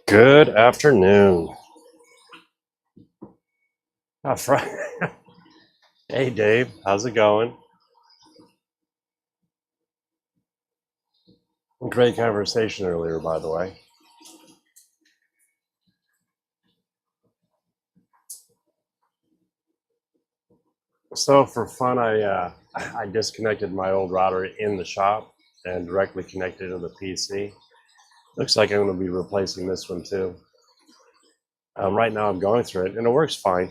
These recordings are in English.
Good afternoon. Oh, hey, Dave. How's it going? Great conversation earlier, by the way. So for fun, I disconnected my old router in the shop and directly connected to the PC. Looks like I'm going to be replacing this one too. Right now, I'm going through it, and it works fine,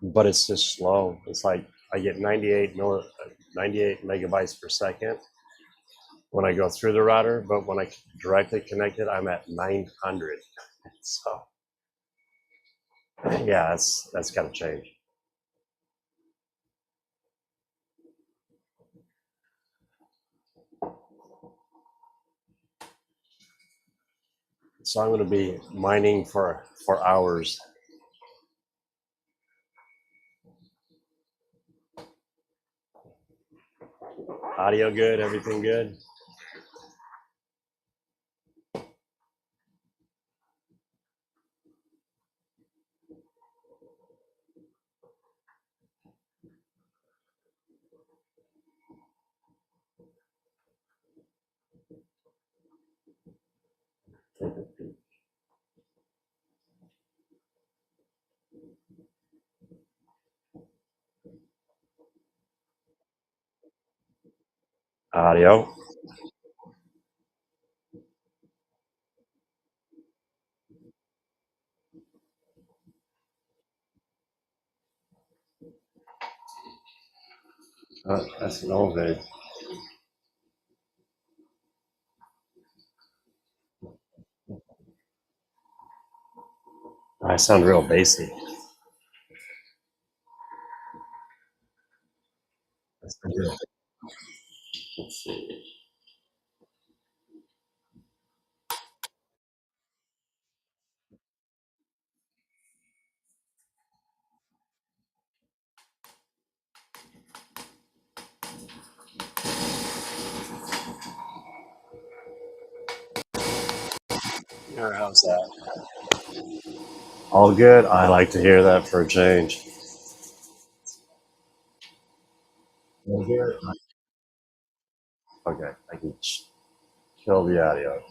but it's just slow. It's like I get 98 megabytes per second when I go through the router, but when I directly connect it, I'm at 900. So yeah, that's got to change. So I'm going to be mining for hours. Audio good, everything good. Audio. That's an old vid. I sound real bassy. Let's see. How's that? All good. I like to hear that for a change. All good. Okay, I can kill the audio.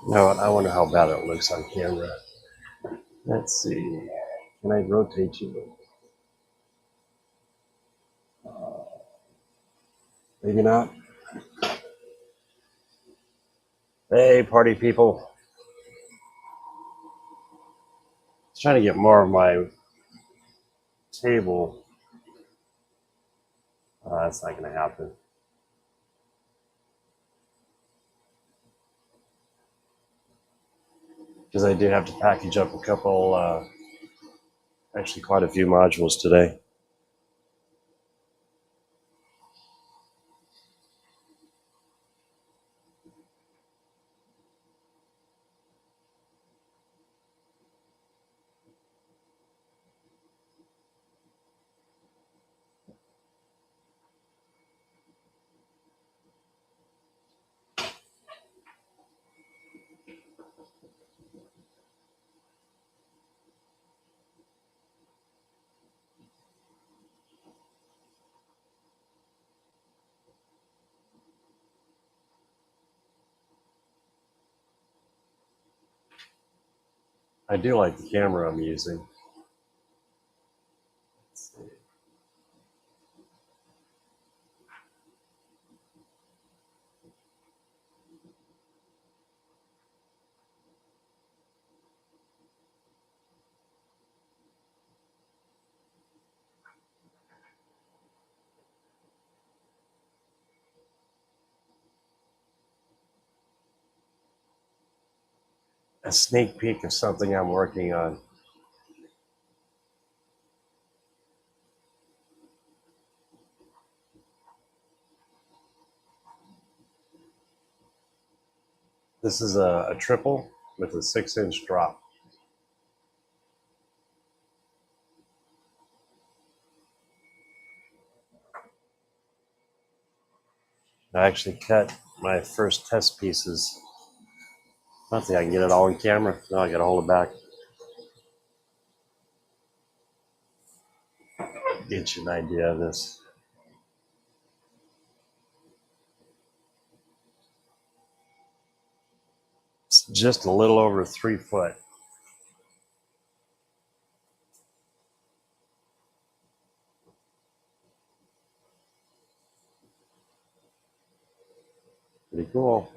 No, I wonder how bad it looks on camera. Let's see. Can I rotate you? Maybe not. Hey, party people. Trying to get more of my table. That's not going to happen. Because I do have to package up a couple, actually quite a few modules today. I do like the camera I'm using. Let's see. A sneak peek of something I'm working on. This is a triple with a 6-inch drop. I actually cut my first test pieces. I don't think I can get it all on camera. No, I gotta hold it back. Get you an idea of this. It's just a little over 3 foot. Pretty cool.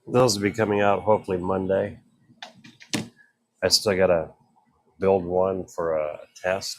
Those will be coming out hopefully Monday. I still gotta build one for a test.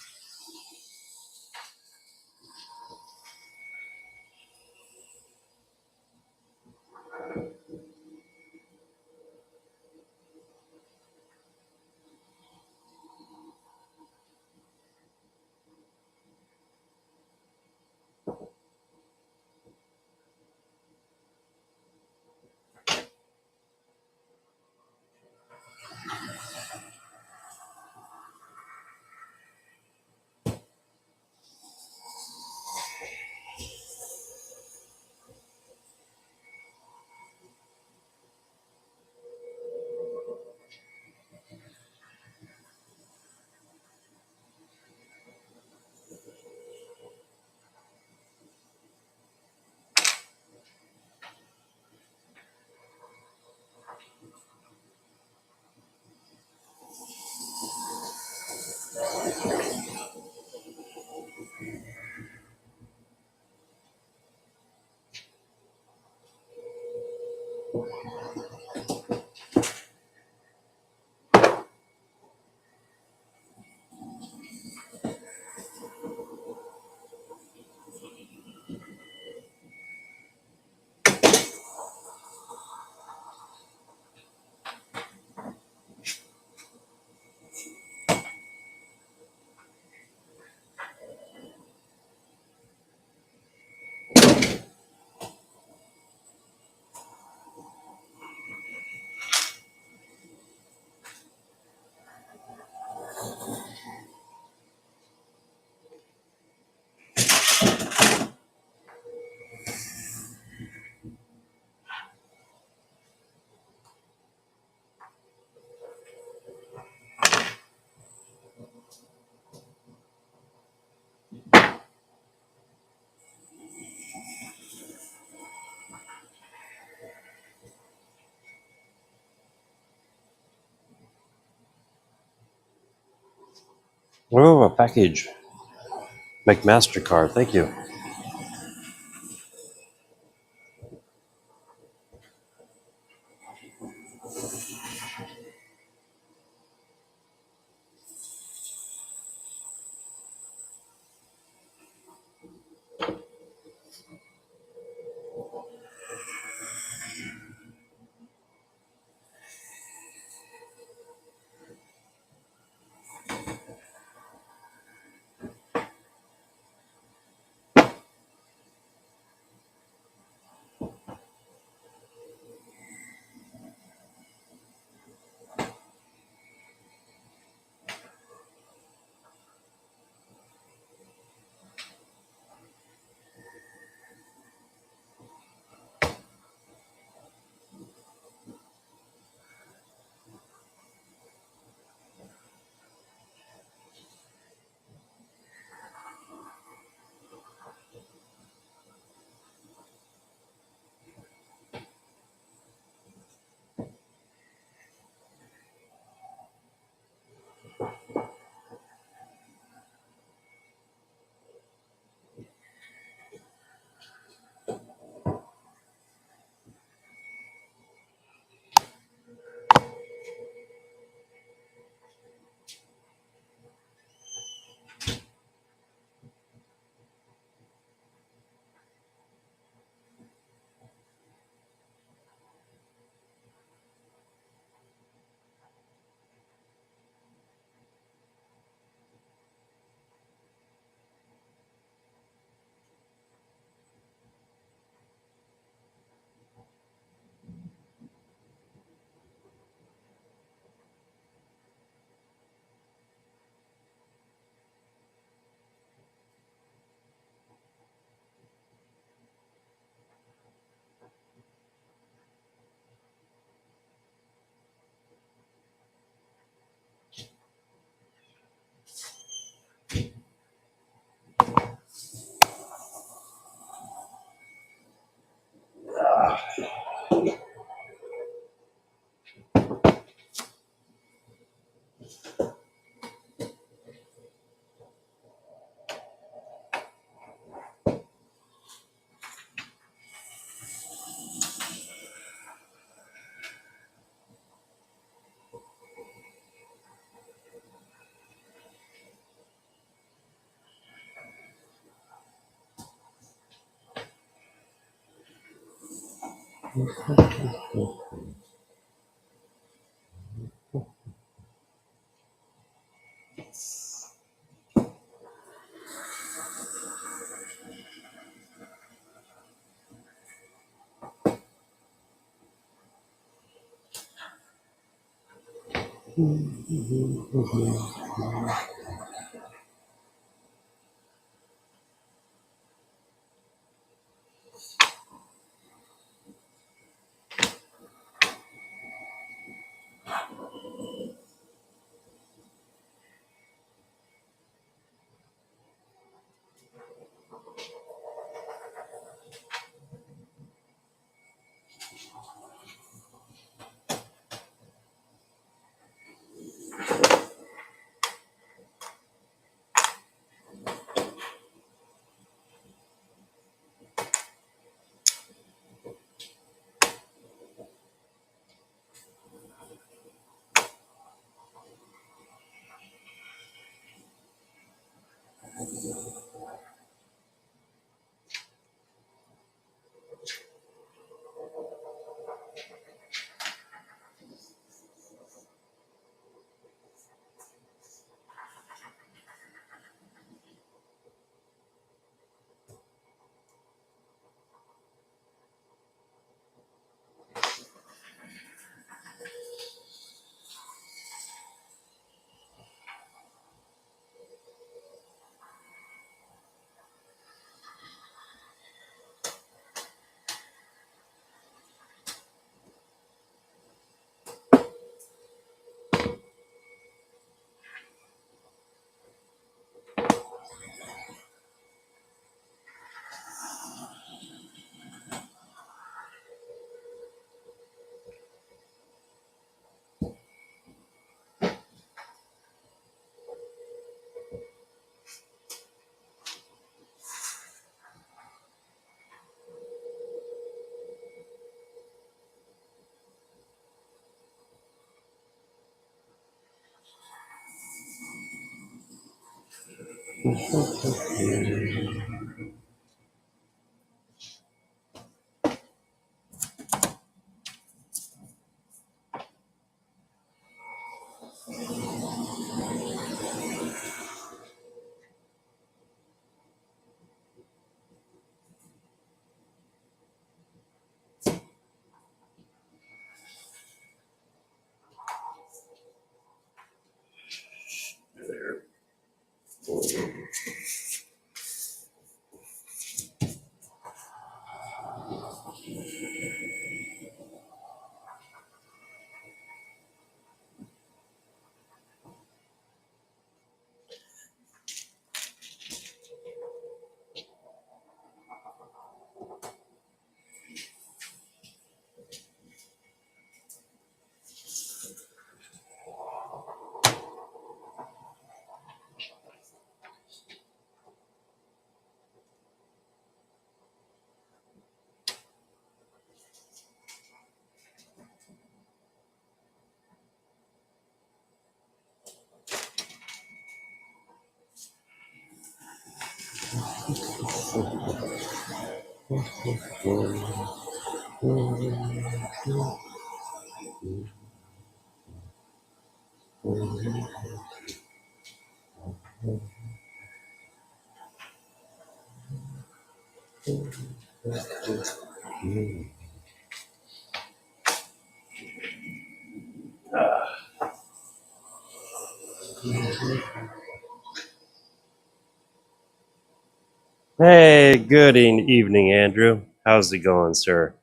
Oh, a package. McMastercard, thank you. Hey, good evening, Andrew. How's it going, sir?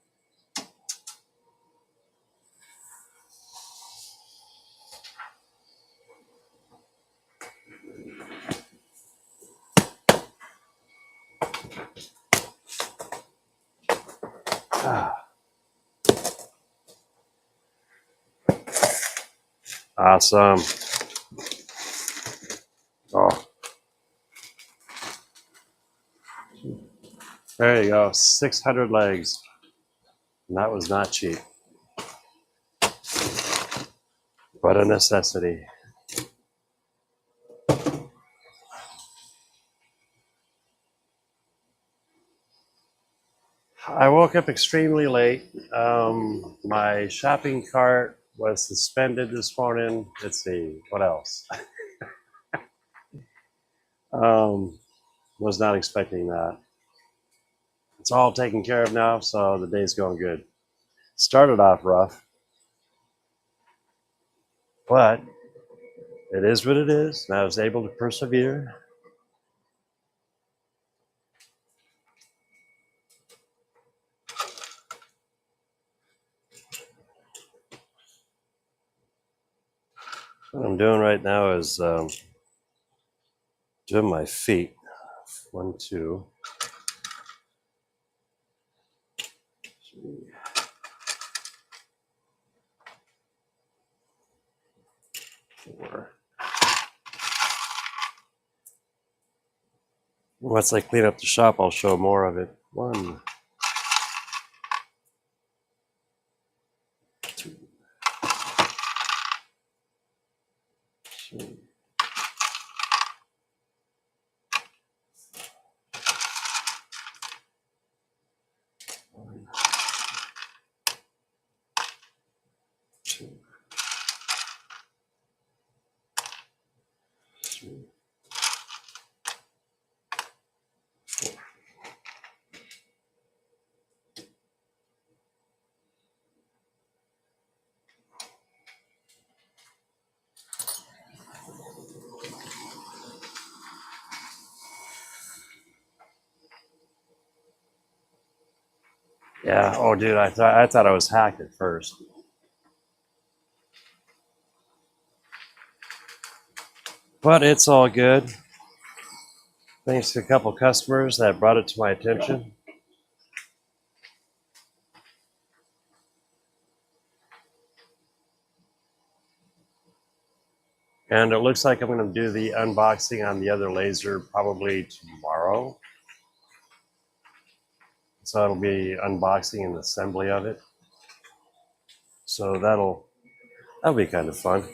Awesome. Oh, there you go. 600 legs. And that was not cheap, but a necessity. I woke up extremely late. My shopping cart was suspended this morning. Let's see, what else? Was not expecting that. It's all taken care of now, so the day's going good. Started off rough, but it is what it is, and I was able to persevere. What I'm doing right now is doing my feet. 1, 2, 3, 4. Once I clean up the shop, I'll show more of it. 1, 2, 3. 1, 2, 3, 4. Yeah. Oh, dude, I thought I was hacked at first, but it's all good. Thanks to a couple customers that brought it to my attention. And it looks like I'm going to do the unboxing on the other laser probably tomorrow. So it'll be unboxing and assembly of it. So that'll be kind of fun.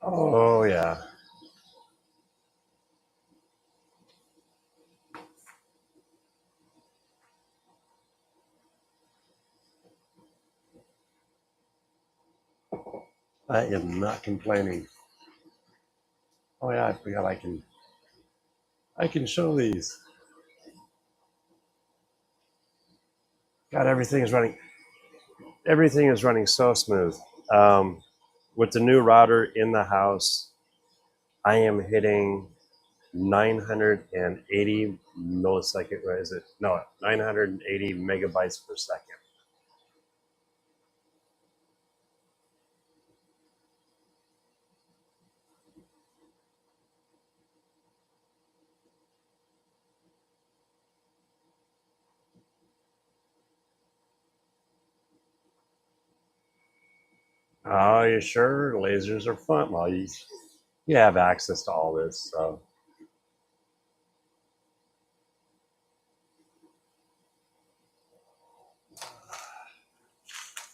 Oh yeah. I am not complaining. Oh yeah, I forgot I can show these. God, everything is running so smooth. Um, with the new router in the house, I am hitting 980 millisecond. What is it? No, 980 megabytes per second. Oh, you sure? Lasers are fun. Well, you have access to all this, so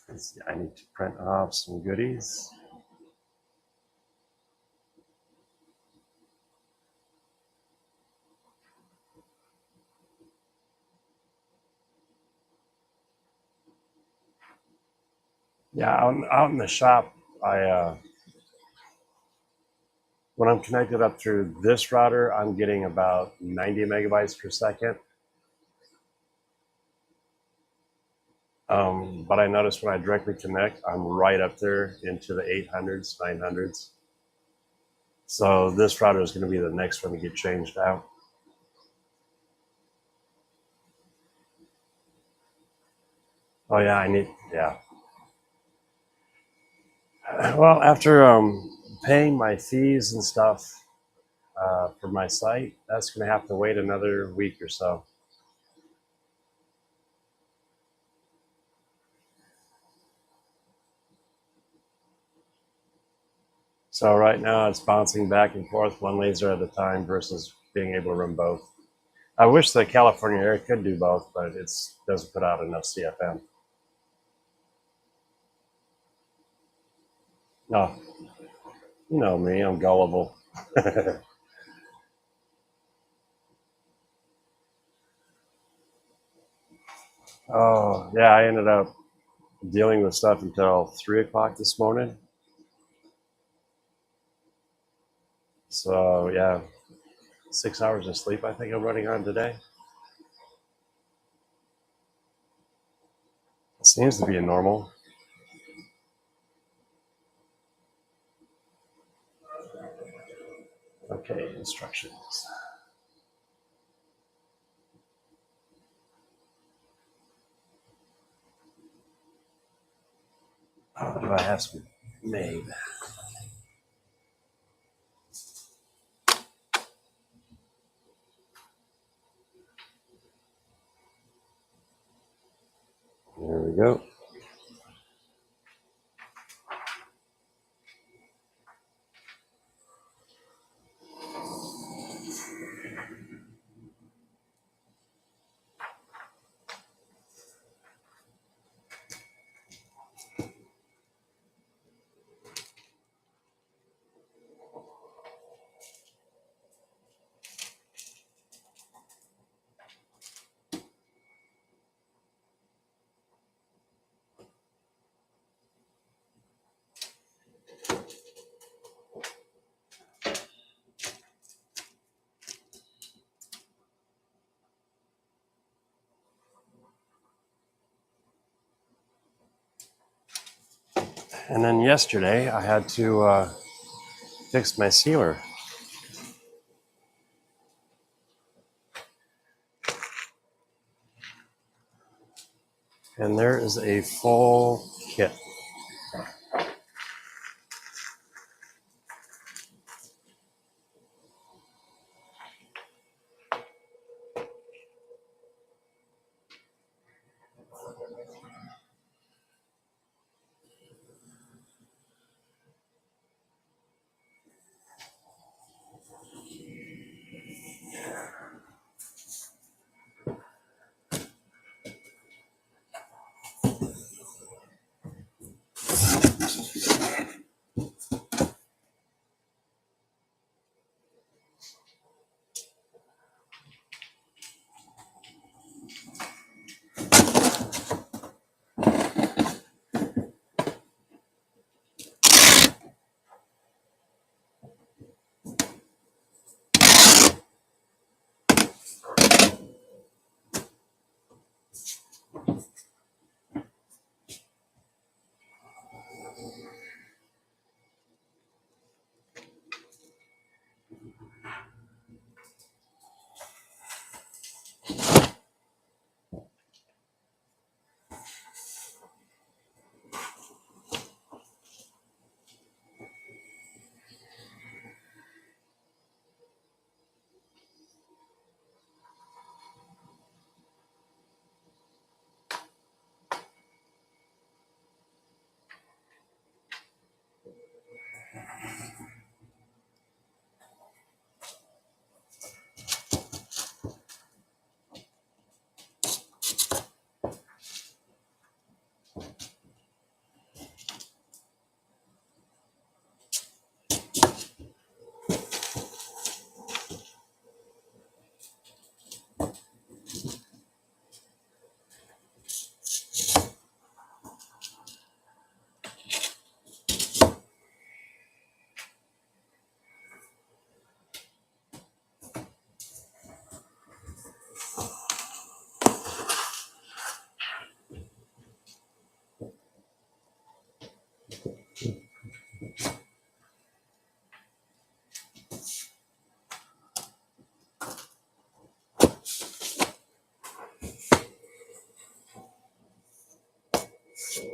let's see, I need to print off some goodies. Yeah, out in the shop, I when I'm connected up through this router, I'm getting about 90 megabytes per second. But I notice when I directly connect, I'm right up there into the 800s, 900s. So this router is going to be the next one to get changed out. Oh yeah, yeah. Well, after paying my fees and stuff for my site, that's going to have to wait another week or so. So right now it's bouncing back and forth one laser at a time versus being able to run both. I wish the California air could do both, but it doesn't put out enough CFM. No, you know me, I'm gullible. Oh, yeah, I ended up dealing with stuff until 3 o'clock this morning. So, yeah, 6 hours of sleep I think I'm running on today. It seems to be a normal. Okay, instructions. Oh, do I have some made? There we go. And then yesterday I had to fix my sealer. And there is a full kit.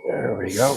There we go.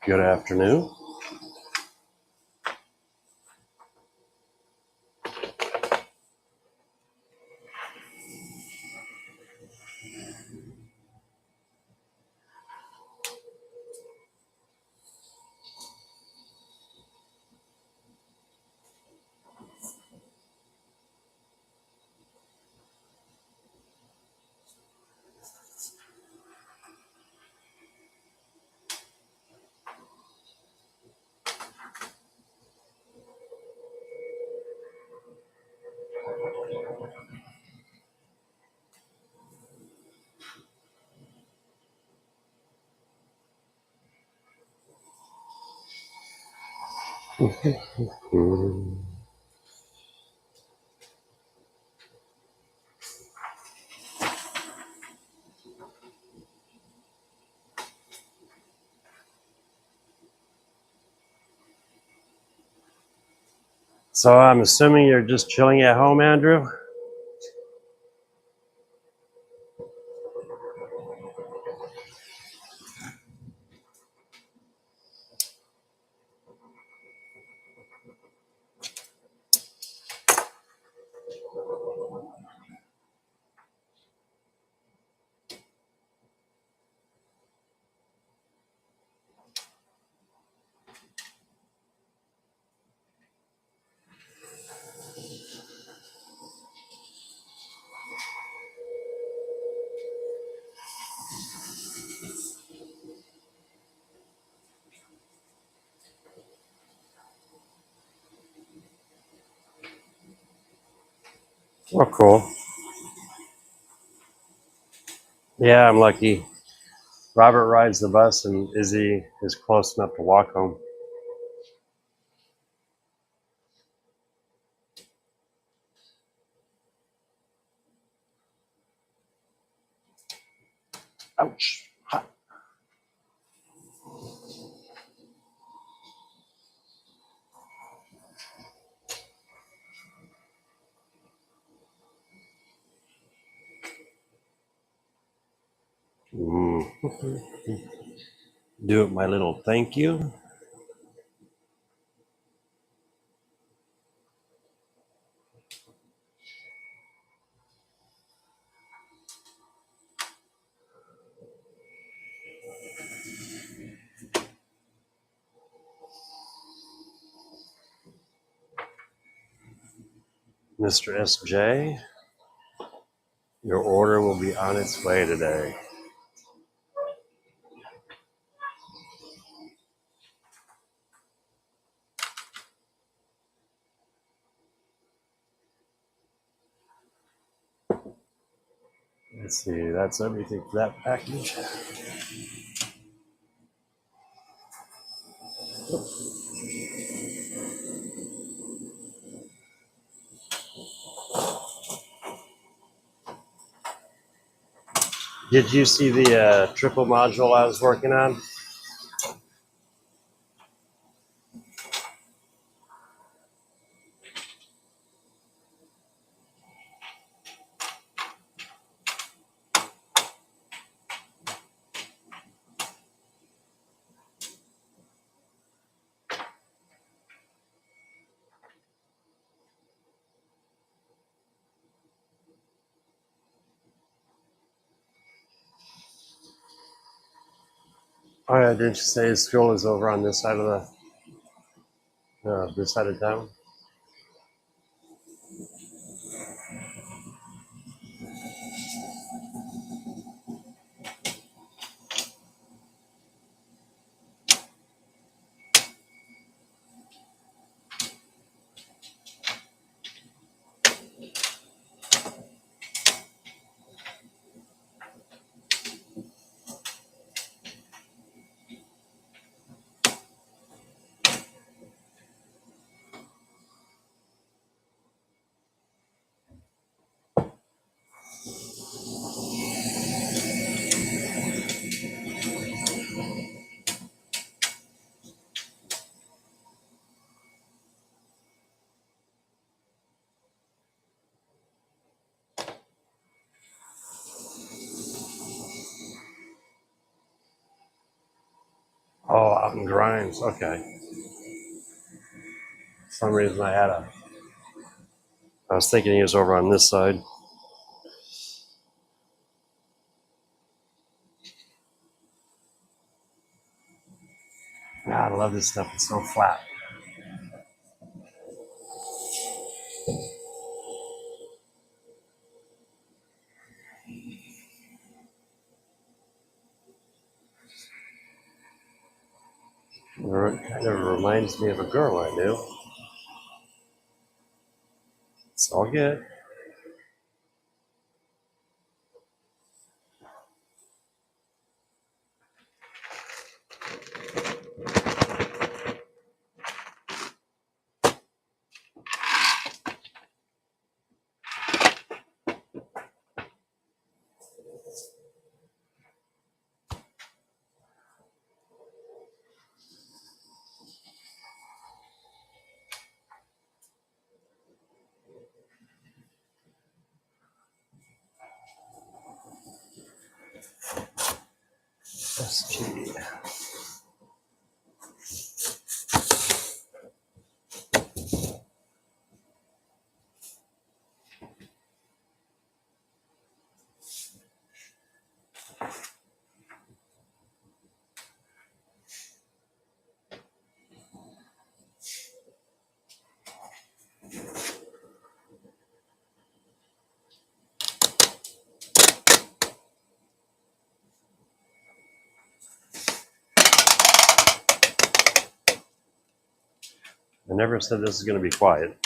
Good afternoon. So I'm assuming you're just chilling at home, Andrew? Oh, cool. Yeah, I'm lucky. Robert rides the bus and Izzy is close enough to walk home. Ouch. Hot. Mm. Do it, my little thank you. Mr. SJ, your order will be on its way today. Let's see, that's everything for that package. Did you see the triple module I was working on? Oh yeah, didn't you say his school is over on this side of this side of town? Fountain Grimes. Okay. For some reason I was thinking he was over on this side. God, I love this stuff. It's so flat. It kind of reminds me of a girl I knew. It's all good. SG. I never said this is going to be quiet.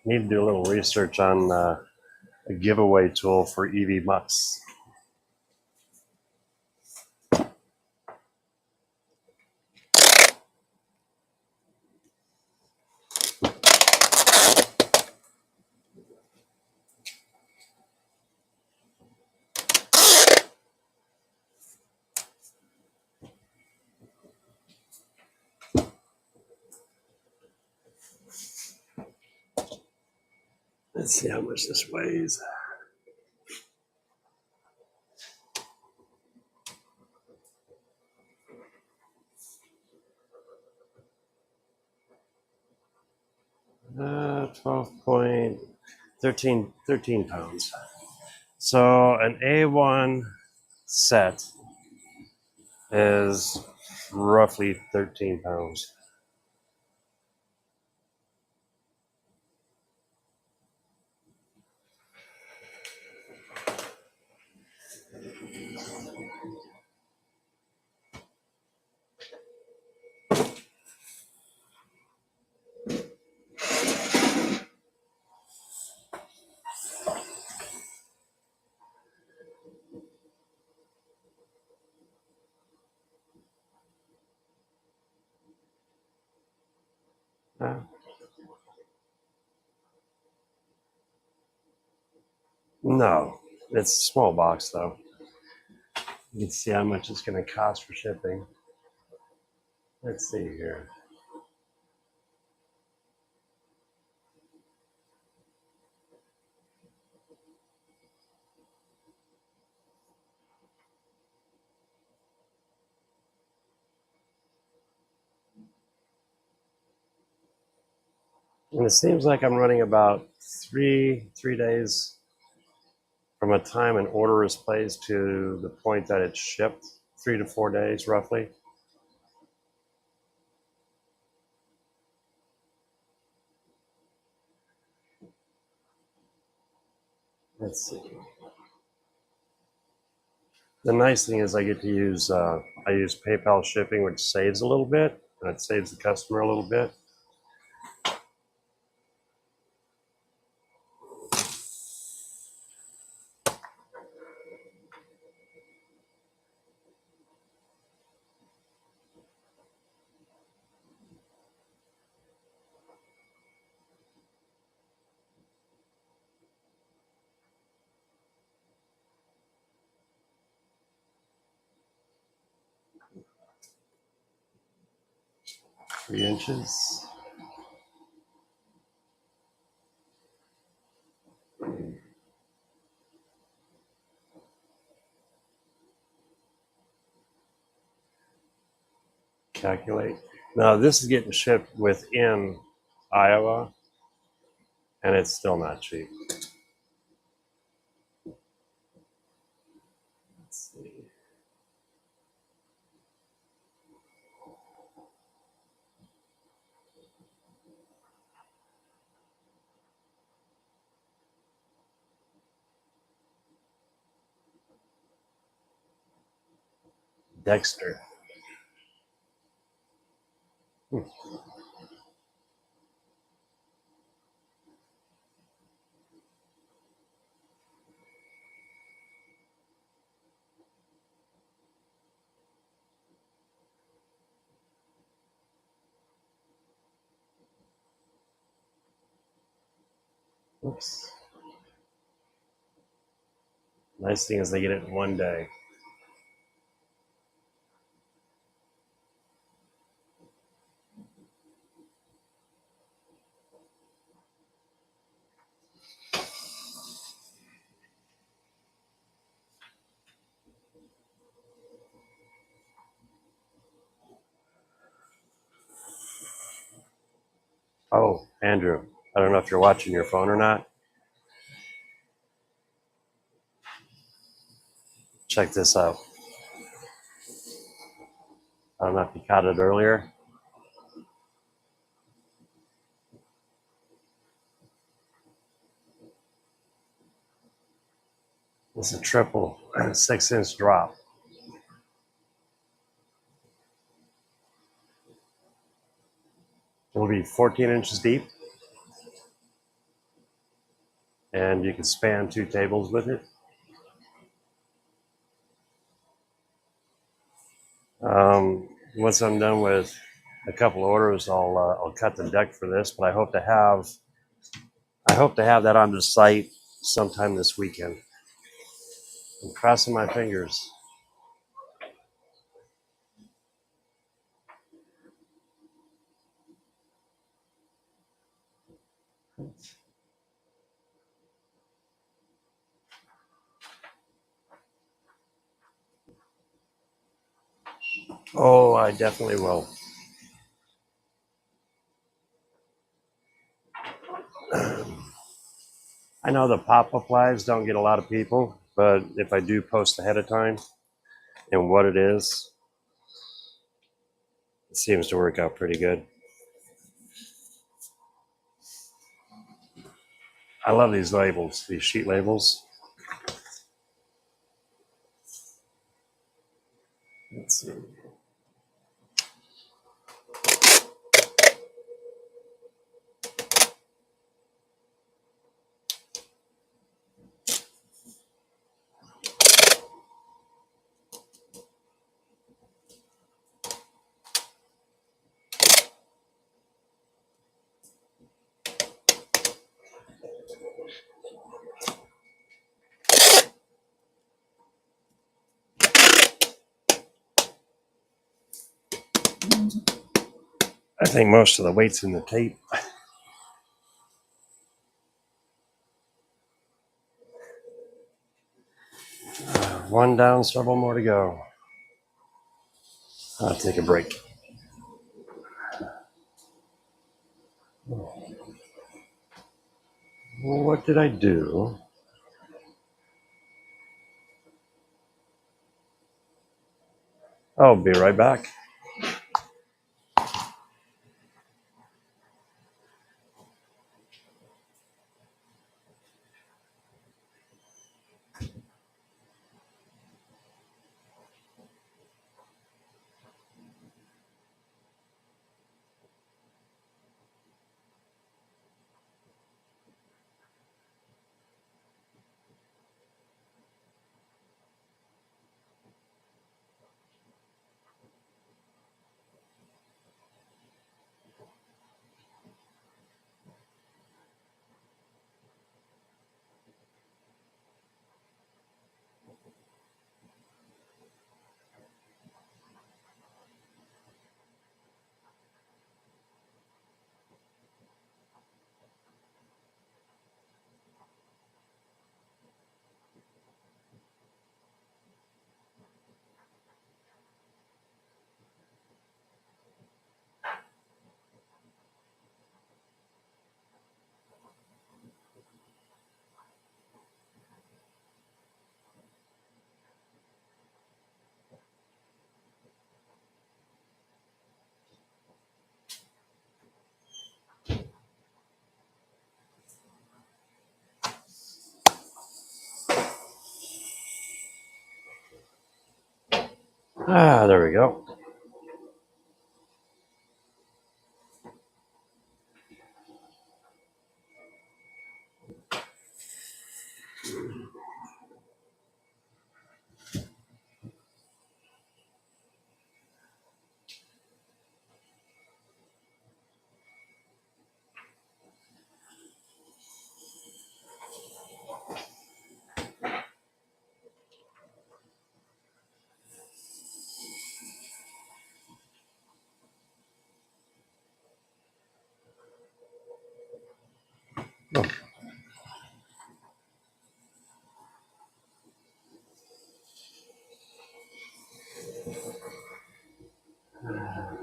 Need to do a little research on a giveaway tool for EV Mucks. Let's see how much this weighs. Uh, 13 pounds. So an A1 set is roughly 13 pounds. No, it's a small box though. You can see how much it's going to cost for shipping. Let's see here. And it seems like I'm running about three days from a time an order is placed to the point that it's shipped 3 to 4 days roughly. Let's see. The nice thing is I get to use I use PayPal shipping, which saves a little bit, and it saves the customer a little bit. Three inches. Calculate. Now this is getting shipped within Iowa, and it's still not cheap. Let's see. Dexter. Oops. Nice thing is they get it in one day. Oh, Andrew, I don't know if you're watching your phone or not. Check this out. I don't know if you caught it earlier. It's a triple 6-inch drop. It'll be 14 inches deep, and you can span 2 tables with it. Once I'm done with a couple orders, I'll cut the deck for this, but I hope to have that on the site sometime this weekend. I'm crossing my fingers. Oh, I definitely will. I know the pop-up lives don't get a lot of people, but if I do post ahead of time and what it is, it seems to work out pretty good. I love these labels, these sheet labels. Let's see. I think most of the weight's in the tape. One down, several more to go. I'll take a break. What did I do? I'll be right back. There we go. Oh.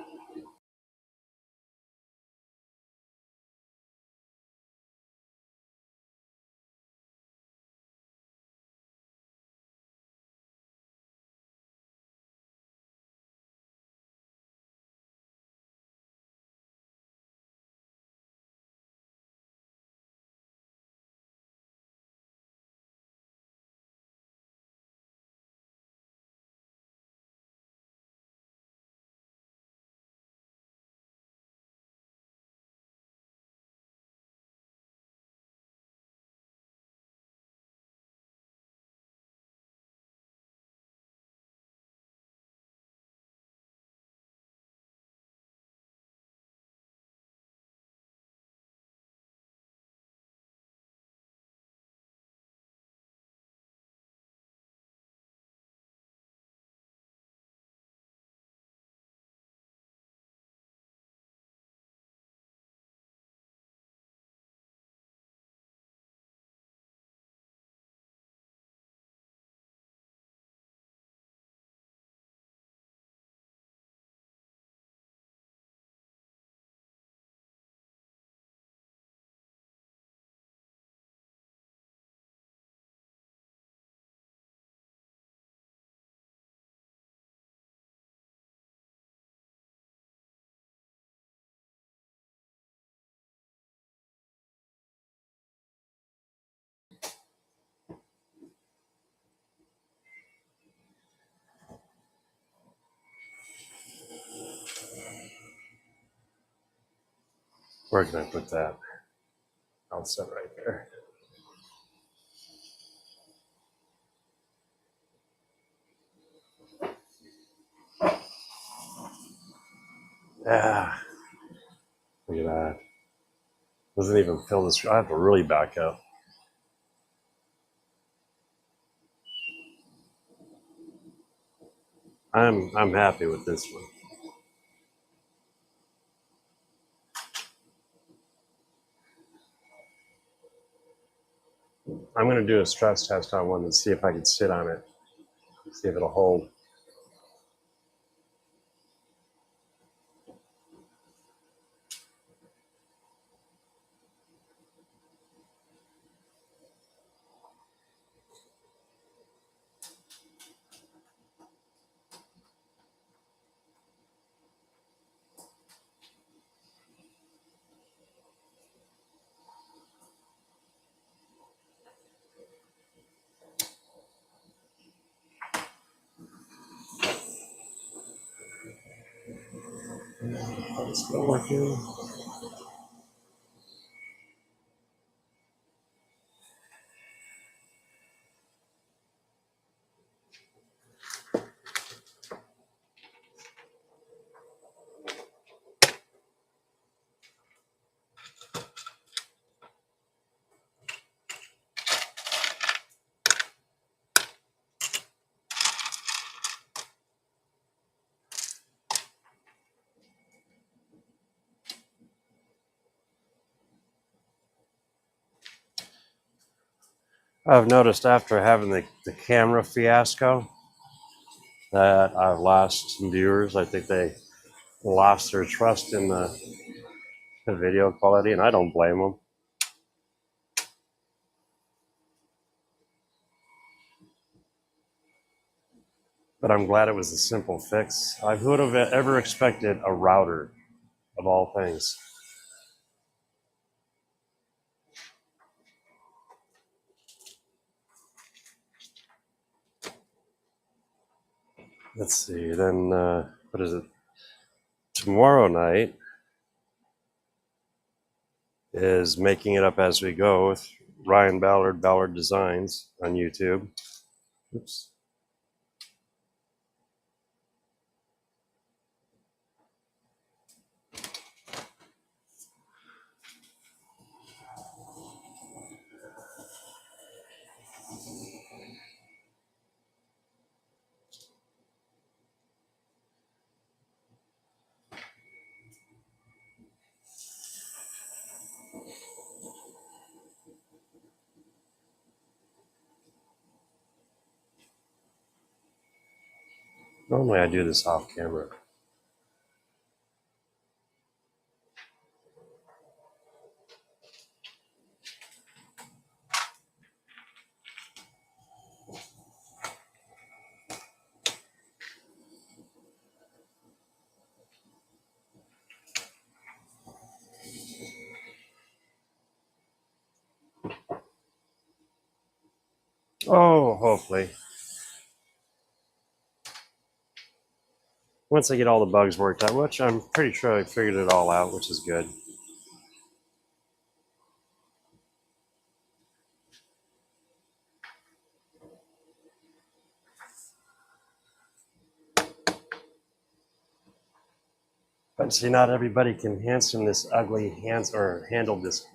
Where can I put that? I'll set right there. Yeah. Look at that. Doesn't even fill this. I have to really back up. I'm happy with this one. I'm going to do a stress test on one and see if I can sit on it, see if it'll hold. It's still working. I've noticed after having the camera fiasco that I've lost some viewers. I think they lost their trust in the video quality, and I don't blame them. But I'm glad it was a simple fix. Who would have ever expected a router, of all things? Let's see, then, what is it? Tomorrow night is Making It Up As We Go with Ryan Ballard, Ballard Designs on YouTube. Oops. Normally I do this off camera. Oh, hopefully. Once I get all the bugs worked out, which I'm pretty sure I figured it all out, which is good. But see, not everybody can handle this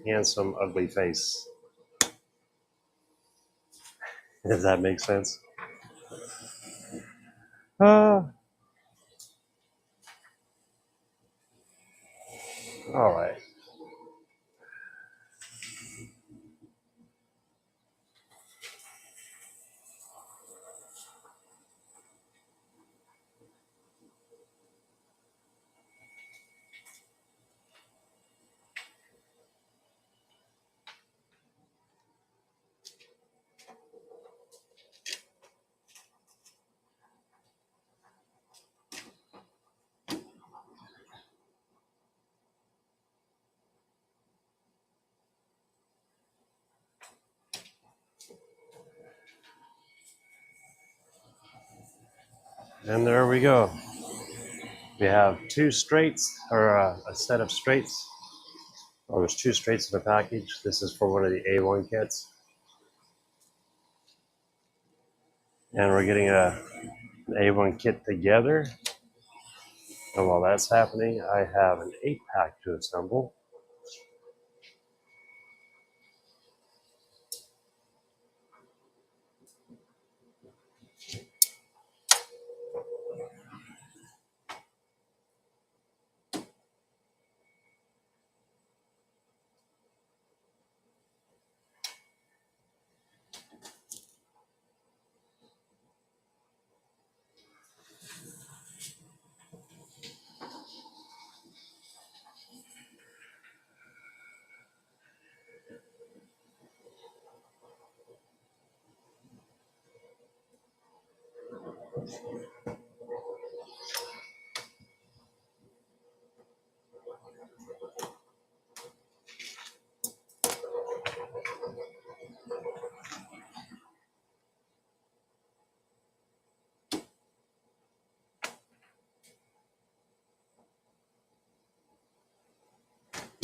handsome, ugly face. Does that make sense? All right. And there we go. We have two straights, or a set of straights. Oh, there's two straights in the package. This is for one of the A1 kits. And we're getting an A1 kit together. And while that's happening, I have an 8-pack to assemble.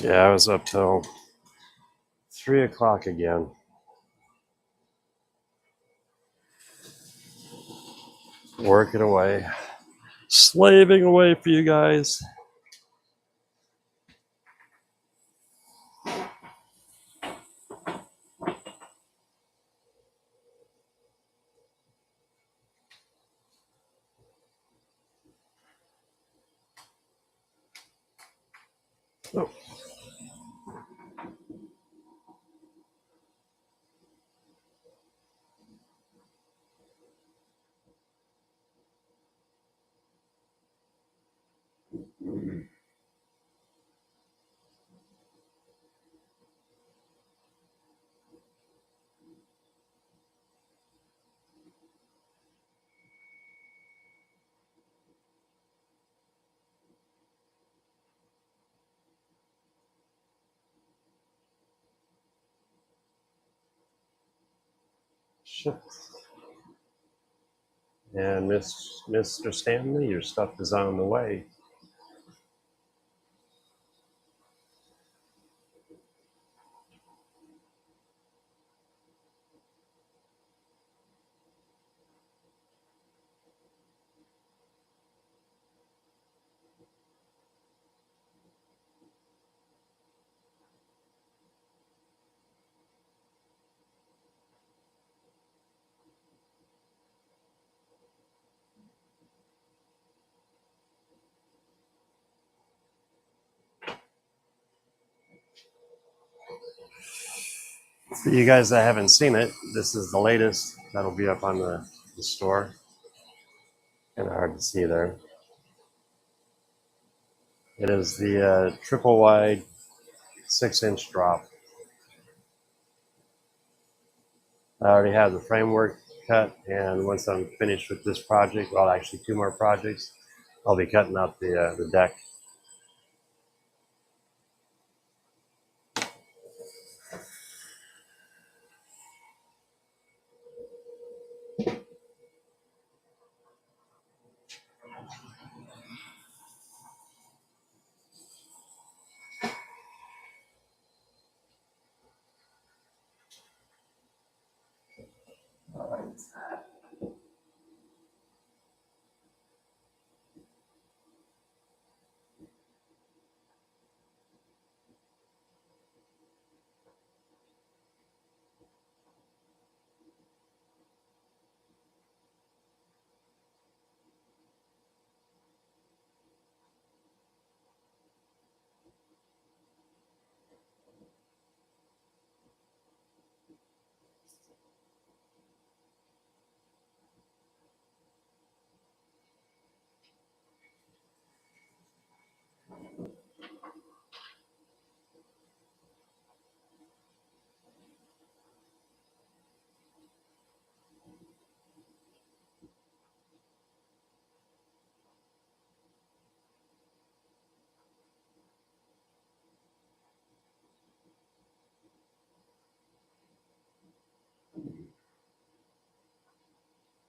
Yeah, I was up till 3 o'clock again. Working away, slaving away for you guys. Oh. Shit. And Mr. Stanley, your stuff is on the way. For you guys that haven't seen it, this is the latest. That'll be up on the store. Kind of hard to see there. It is the triple wide 6-inch drop. I already have the framework cut, and once I'm finished with this project, well, actually 2 more projects, I'll be cutting out the deck.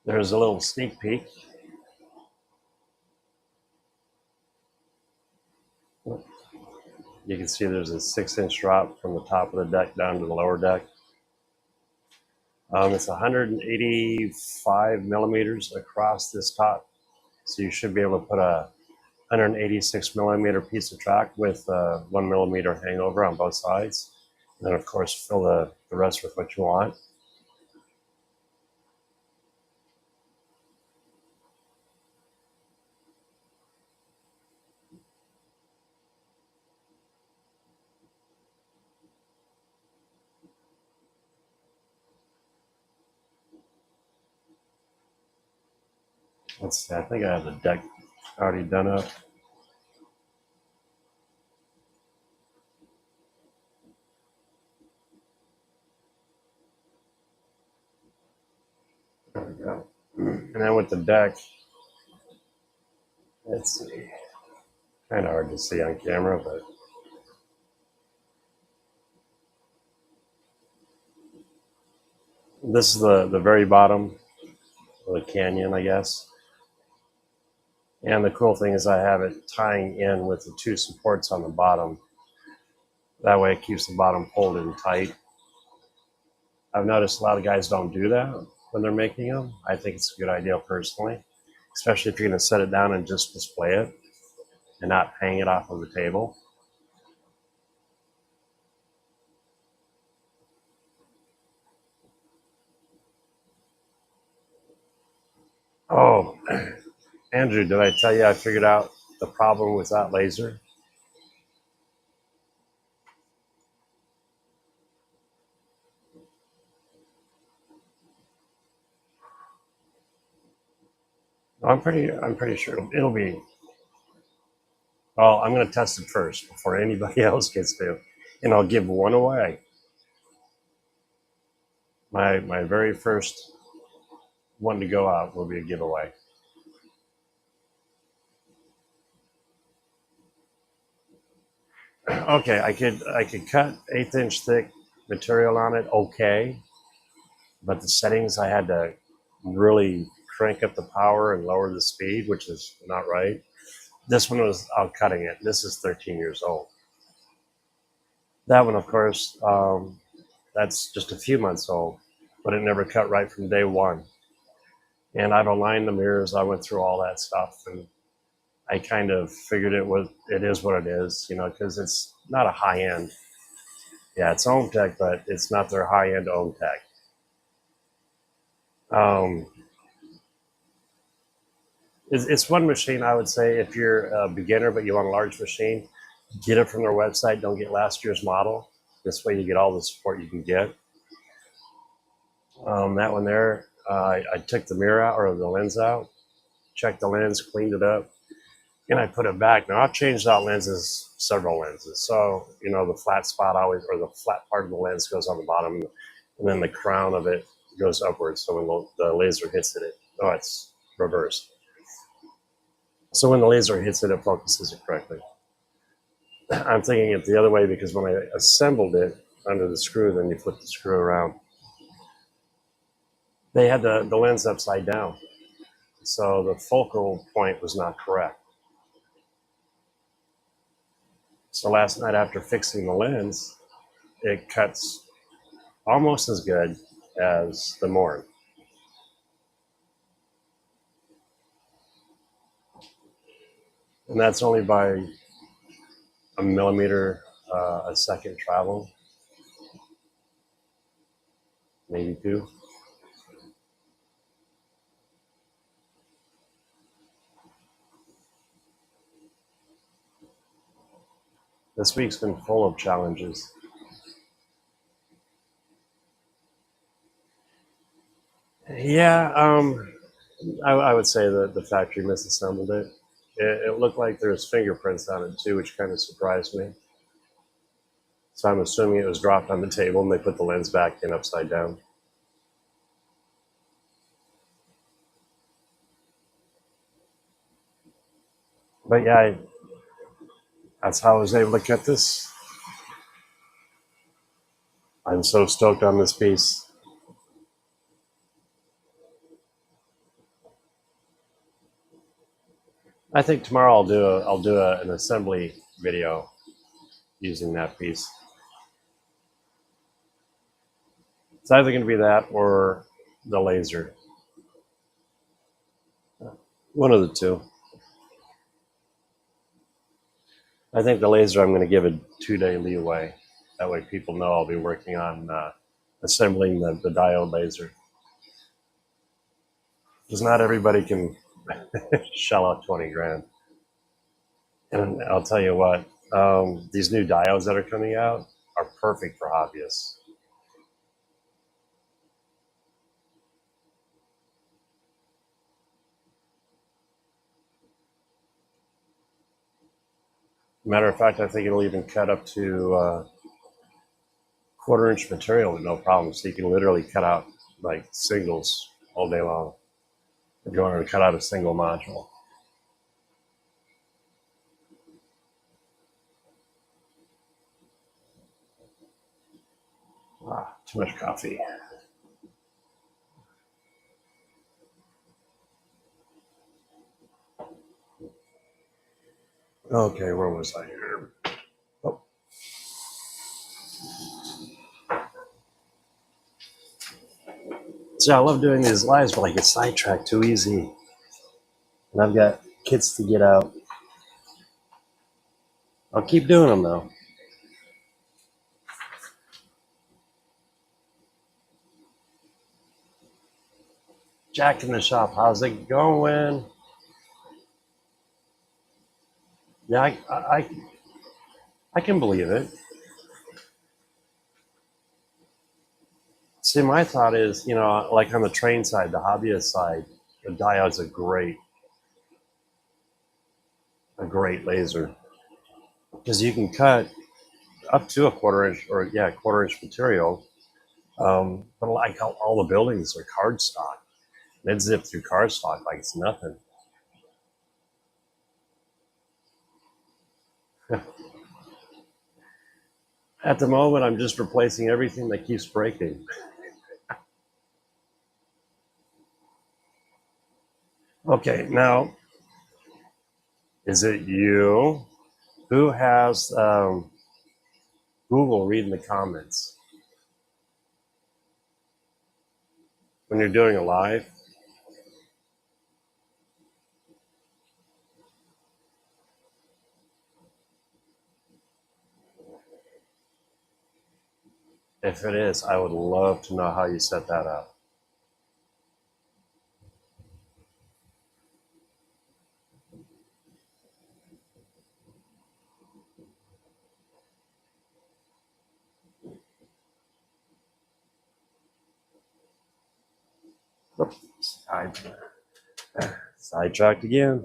There's a little sneak peek. You can see there's a 6-inch drop from the top of the deck down to the lower deck. It's 185 millimeters across this top. So you should be able to put a 186 millimeter piece of track with 1 millimeter hangover on both sides. And then of course fill the rest with what you want. Let's see, I think I have the deck already done up. There we go. And then with the deck, let's see, kind of hard to see on camera, but this is the very bottom of the canyon, I guess. And the cool thing is I have it tying in with the 2 supports on the bottom. That way it keeps the bottom pulled in tight. I've noticed a lot of guys don't do that when they're making them. I think it's a good idea personally, especially if you're going to set it down and just display it and not hang it off of the table. Oh, Andrew, did I tell you I figured out the problem with that laser? I'm pretty sure it'll be. Well, I'm going to test it first before anybody else gets to, and I'll give one away. My very first one to go out will be a giveaway. Okay, I could cut 1/8 inch thick material on it, okay, but the settings I had to really crank up the power and lower the speed, which is not right. This one was out cutting it. This is 13 years old. That one, of course, that's just a few months old, but it never cut right from day one. And I've aligned the mirrors. I went through all that stuff, and I kind of figured it is what it is, because it's not a high end. Yeah, it's Ohm Tech, but it's not their high end Ohm Tech. Um, it's one machine I would say if you're a beginner but you want a large machine, get it from their website. Don't get last year's model. This way you get all the support you can get. That one there, I took the mirror out or the lens out, checked the lens, cleaned it up, and I put it back. Now I've changed out lenses, several lenses. So, the flat spot always, or the flat part of the lens goes on the bottom, and then the crown of it goes upwards. So when the laser hits it, it's reversed. So when the laser hits it, it focuses it correctly. I'm thinking it the other way because when I assembled it under the screw, then you flip the screw around. They had the lens upside down. So the focal point was not correct. So last night after fixing the lens, it cuts almost as good as the Morn. And that's only by a millimeter a second travel, maybe two. This week's been full of challenges. Yeah, I would say that the factory misassembled it. It looked like there's fingerprints on it too, which kind of surprised me. So I'm assuming it was dropped on the table and they put the lens back in upside down. But yeah, that's how I was able to cut this. I'm so stoked on this piece. I think tomorrow I'll do an assembly video using that piece. It's either going to be that or the laser. One of the two. I think the laser I'm going to give a 2-day leeway. That way people know I'll be working on assembling the diode laser. Because not everybody can shell out 20 grand. And I'll tell you what, these new diodes that are coming out are perfect for hobbyists. Matter of fact, I think it'll even cut up to 1/4 inch material with no problem. So you can literally cut out like singles all day long if you wanted to cut out a single module. Too much coffee. Okay, where was I here? Oh, So I love doing these lives, but I get sidetracked too easy. And I've got kids to get out. I'll keep doing them though. Jack in the shop, how's it going? Yeah, I can believe it. See, my thought is, like on the train side, the hobbyist side, the diode's a great laser because you can cut up to a quarter inch or quarter inch material. But like all the buildings are cardstock. They'd zip through cardstock like it's nothing. At the moment, I'm just replacing everything that keeps breaking. Okay, now, is it you? Who has Google reading the comments when you're doing a live? If it is, I would love to know how you set that up. Oops, sidetracked again.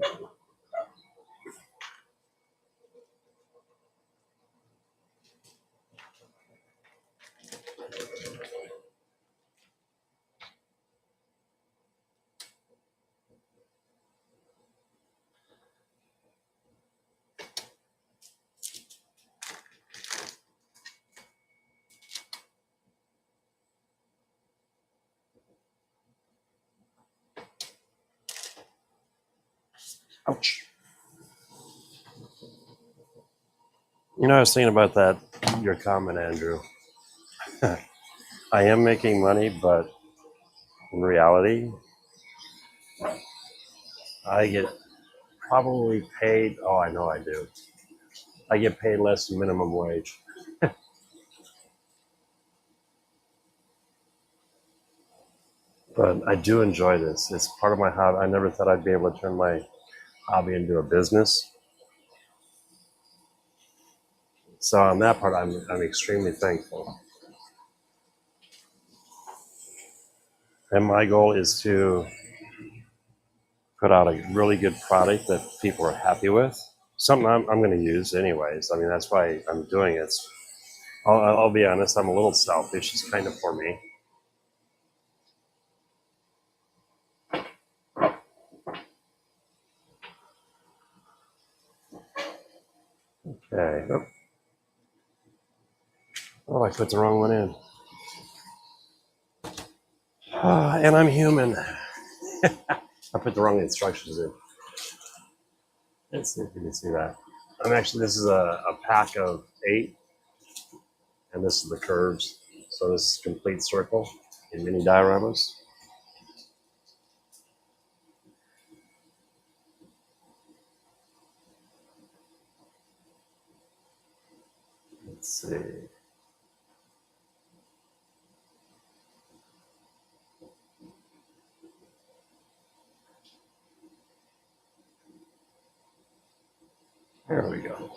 Ouch. I was thinking about that, your comment, Andrew. I am making money, but in reality, I get probably paid. Oh, I know I do. I get paid less than minimum wage. But I do enjoy this. It's part of my hobby. I never thought I'd be able to turn my hobby into a business. So on that part, I'm extremely thankful. And my goal is to put out a really good product that people are happy with. Something I'm going to use anyways. I mean, that's why I'm doing it. I'll be honest, I'm a little selfish. It's kind of for me. Okay. Oh, I put the wrong one in. And I'm human. I put the wrong instructions in. Let's see if you can see that. This is a pack of 8, and this is the curves. So this is complete circle in mini dioramas. Let's see. There we go.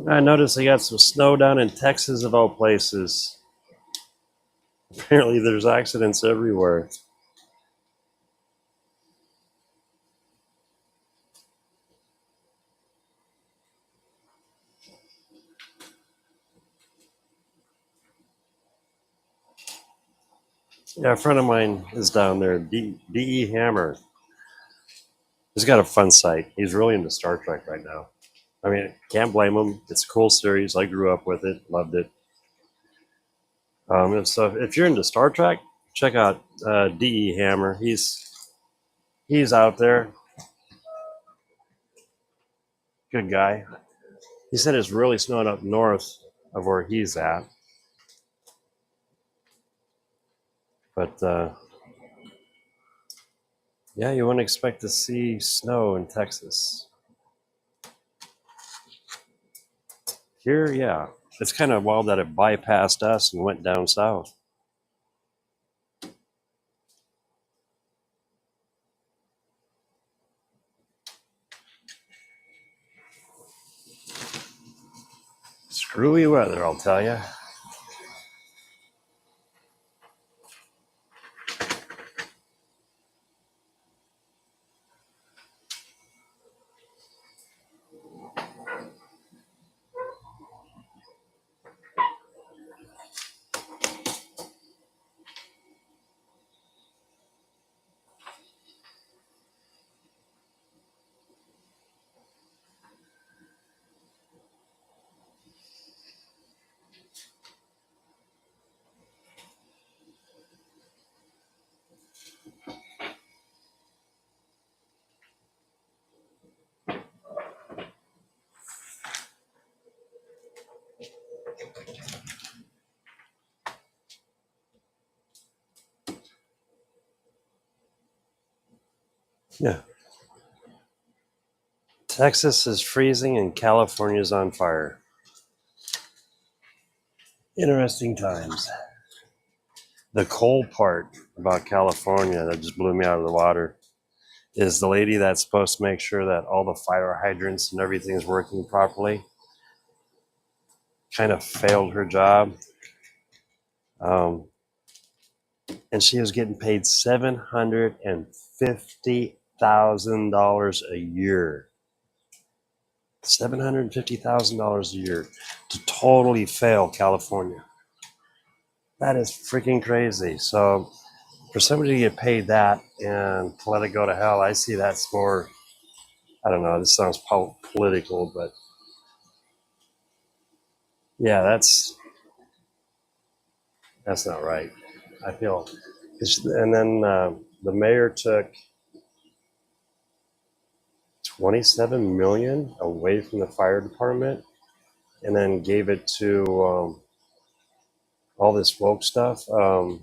I noticed they got some snow down in Texas of all places. Apparently there's accidents everywhere. Yeah, a friend of mine is down there, D.E. Hammer. He's got a fun site. He's really into Star Trek right now. I mean, can't blame him. It's a cool series. I grew up with it, loved it. And so if you're into Star Trek, check out D.E. Hammer. He's out there, good guy. He said it's really snowing up north of where he's at, but yeah, you wouldn't expect to see snow in Texas. Here, yeah, it's kind of wild that it bypassed us and went down south. Screwy weather, I'll tell you. Yeah, Texas is freezing and California's on fire. Interesting times. The cold part about California that just blew me out of the water is the lady that's supposed to make sure that all the fire hydrants and everything's working properly kind of failed her job. Um, and she was getting paid $750,000 a year. $750,000 a year to totally fail California. That is freaking crazy. So for somebody to get paid that and to let it go to hell, I see that's more. I don't know. This sounds political, but yeah, that's not right. I feel, and then the mayor took 27 million away from the fire department, and then gave it to all this woke stuff, the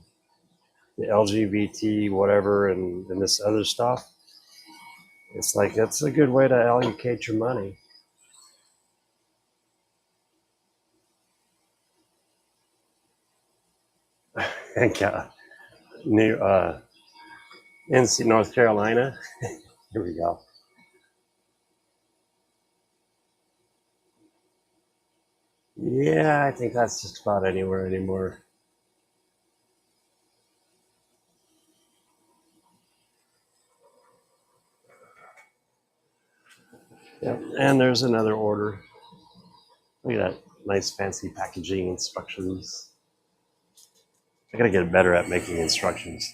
LGBT whatever, and this other stuff. It's like that's a good way to allocate your money. And New NC North Carolina. Here we go. Yeah, I think that's just about anywhere anymore. Yep. And there's another order. Look at that nice fancy packaging instructions. I gotta get better at making instructions.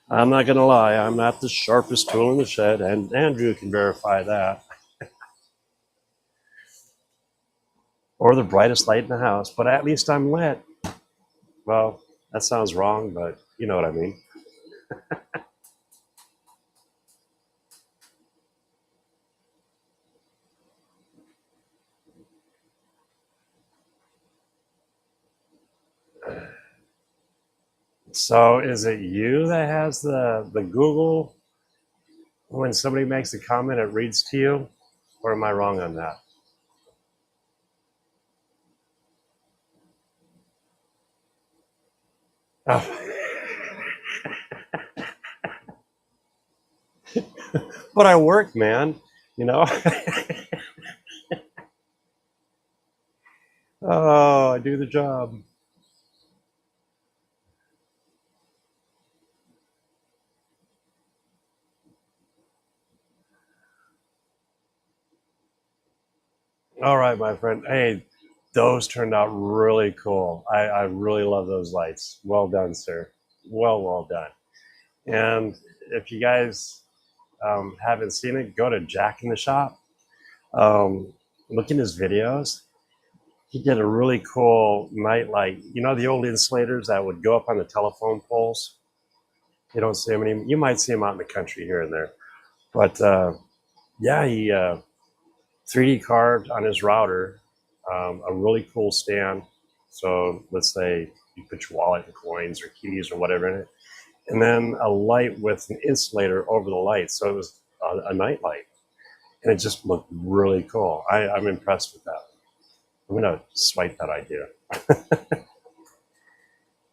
I'm not gonna lie, I'm not the sharpest tool in the shed, and Andrew can verify that. Or the brightest light in the house, but at least I'm lit. Well, that sounds wrong, but you know what I mean. So is it you that has the Google when somebody makes a comment, it reads to you? Or am I wrong on that? Oh. But I work, man. You know? Oh, I do the job. All right, my friend. Hey, Those turned out really cool. I really love those lights. Well done, sir. Well done. And if you guys haven't seen it, go to Jack in the Shop. Look in his videos. He did a really cool night light. You know the old insulators that would go up on the telephone poles? You don't see them anymore. You might see them out in the country here and there. But yeah, he 3D carved on his router a really cool stand. So let's say you put your wallet and coins or keys or whatever in it, and then a light with an insulator over the light. So it was a night light, and it just looked really cool. I'm impressed with that. I'm gonna swipe that idea.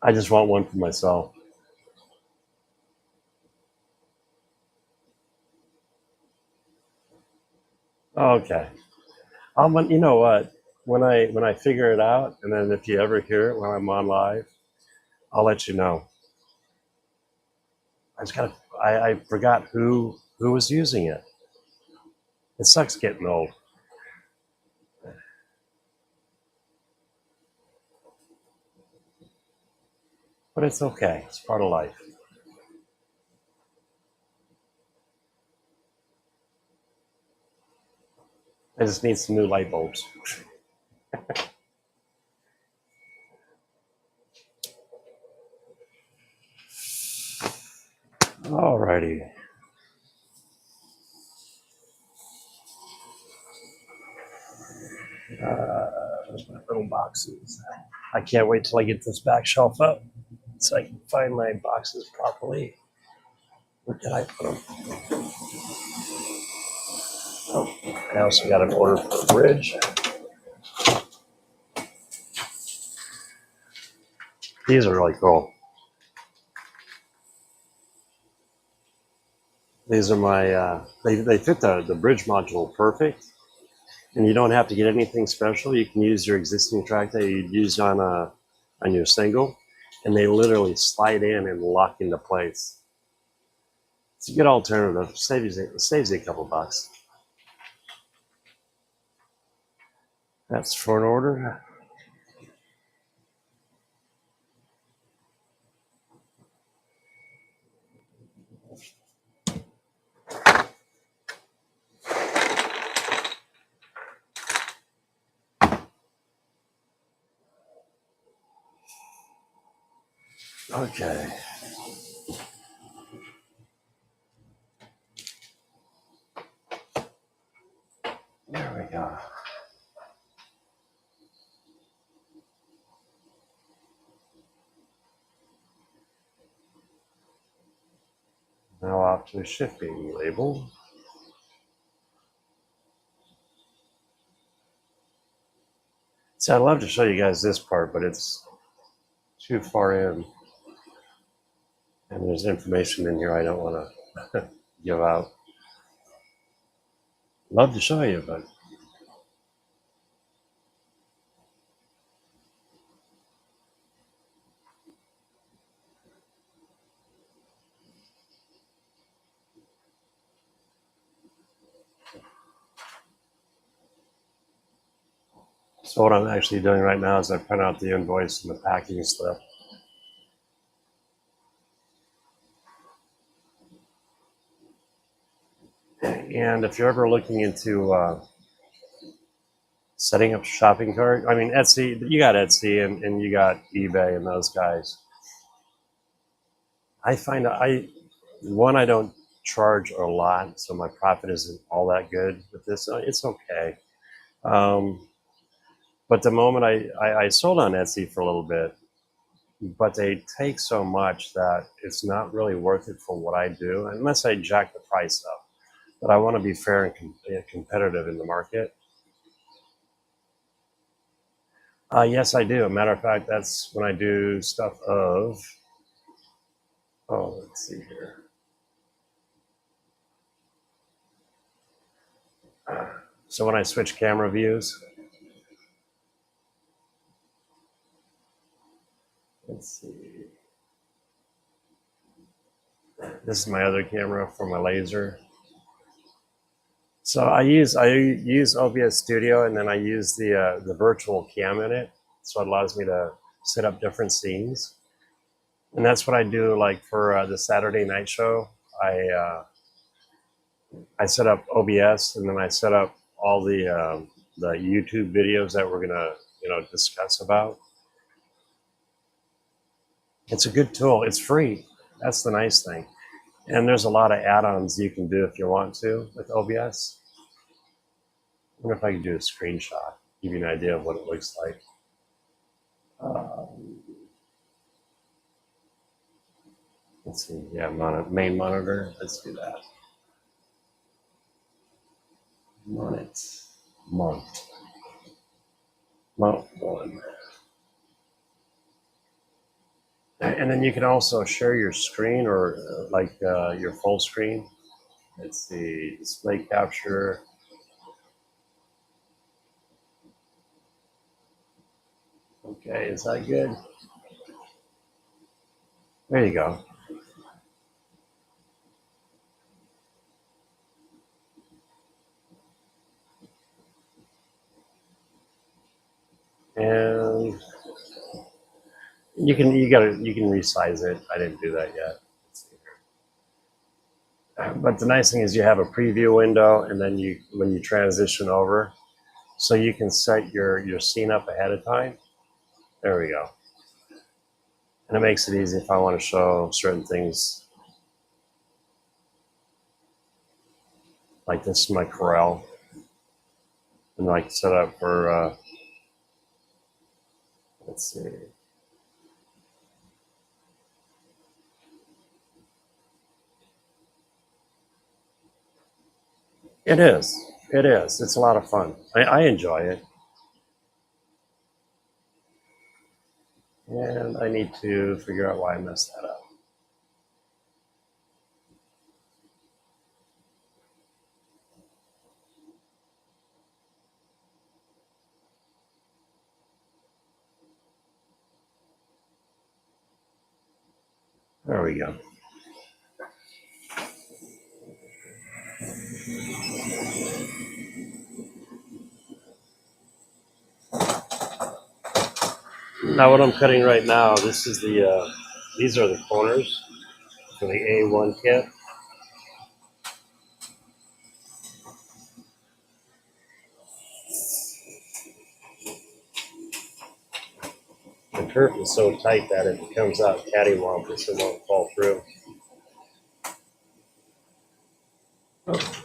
I just want one for myself. Okay. You know what? When I figure it out, and then if you ever hear it when I'm on live, I'll let you know. I just got I forgot who was using it. It sucks getting old. But it's okay. It's part of life. I just need some new light bulbs. Alrighty. There's my little boxes. I can't wait till I get this back shelf up so I can find my boxes properly. Where did I put them? Oh, I also got an order for a bridge. These are really cool. These are my, they fit the bridge module perfect. And you don't have to get anything special. You can use your existing track that you'd use on your single, and they literally slide in and lock into place. It's a good alternative. Saves you a couple bucks. That's for an order. Okay. There we go. Now off to the shipping label. See, I'd love to show you guys this part, but it's too far in. And there's information in here I don't want to give out. Love to show you, but so what I'm actually doing right now is I print out the invoice and the packing slip. And if you're ever looking into setting up a shopping cart, I mean, Etsy, you got Etsy and you got eBay and those guys. I find I don't charge a lot, so my profit isn't all that good with this. It's okay. Um, but the moment I sold on Etsy for a little bit, but they take so much that it's not really worth it for what I do, unless I jack the price up. But I want to be fair and competitive in the market. Yes, I do. A matter of fact, that's when I do stuff of, oh, let's see here. So when I switch camera views, let's see. This is my other camera for my laser. So I use OBS Studio, and then I use the virtual cam in it, so it allows me to set up different scenes, and that's what I do. Like for the Saturday night show, I set up OBS, and then I set up all the YouTube videos that we're gonna discuss about. It's a good tool. It's free. That's the nice thing. And there's a lot of add-ons you can do if you want to with OBS. I wonder if I can do a screenshot, give you an idea of what it looks like. Let's see. Yeah, main monitor. Let's do that. Mount one. And then you can also share your screen, or your full screen. Let's see, display capture. Okay, is that good? There you go. And you can resize it. I didn't do that yet. But the nice thing is you have a preview window, and then when you transition over, so you can set your scene up ahead of time. There we go. And it makes it easy if I want to show certain things. Like this is my corral, and like set up for let's see. It is. It is. It's a lot of fun. I enjoy it. And I need to figure out why I messed that up. There we go. Now what I'm cutting right now, this is these are the corners for the A1 kit. The curtain is so tight that it comes out cattywampus, it won't fall through. Oh.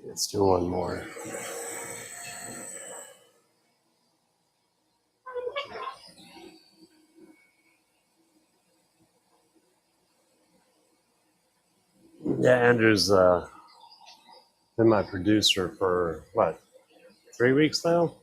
Let's do one more. Yeah, Andrew's been my producer for what, 3 weeks now?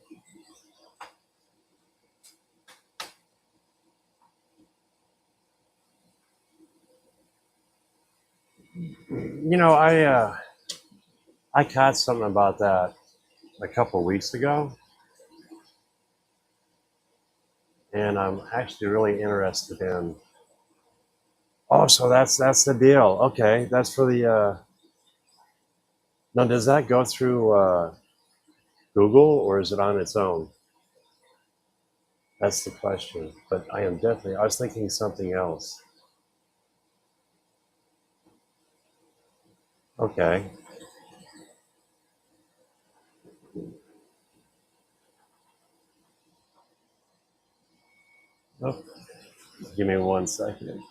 I caught something about that a couple of weeks ago, and I'm actually really interested in. Oh, so that's the deal. Okay, that's for the Now, does that go through Google or is it on its own? That's the question. But I was thinking something else. Okay. Oh, give me 1 second.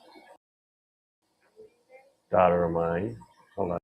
Daughter of mine. Hold on.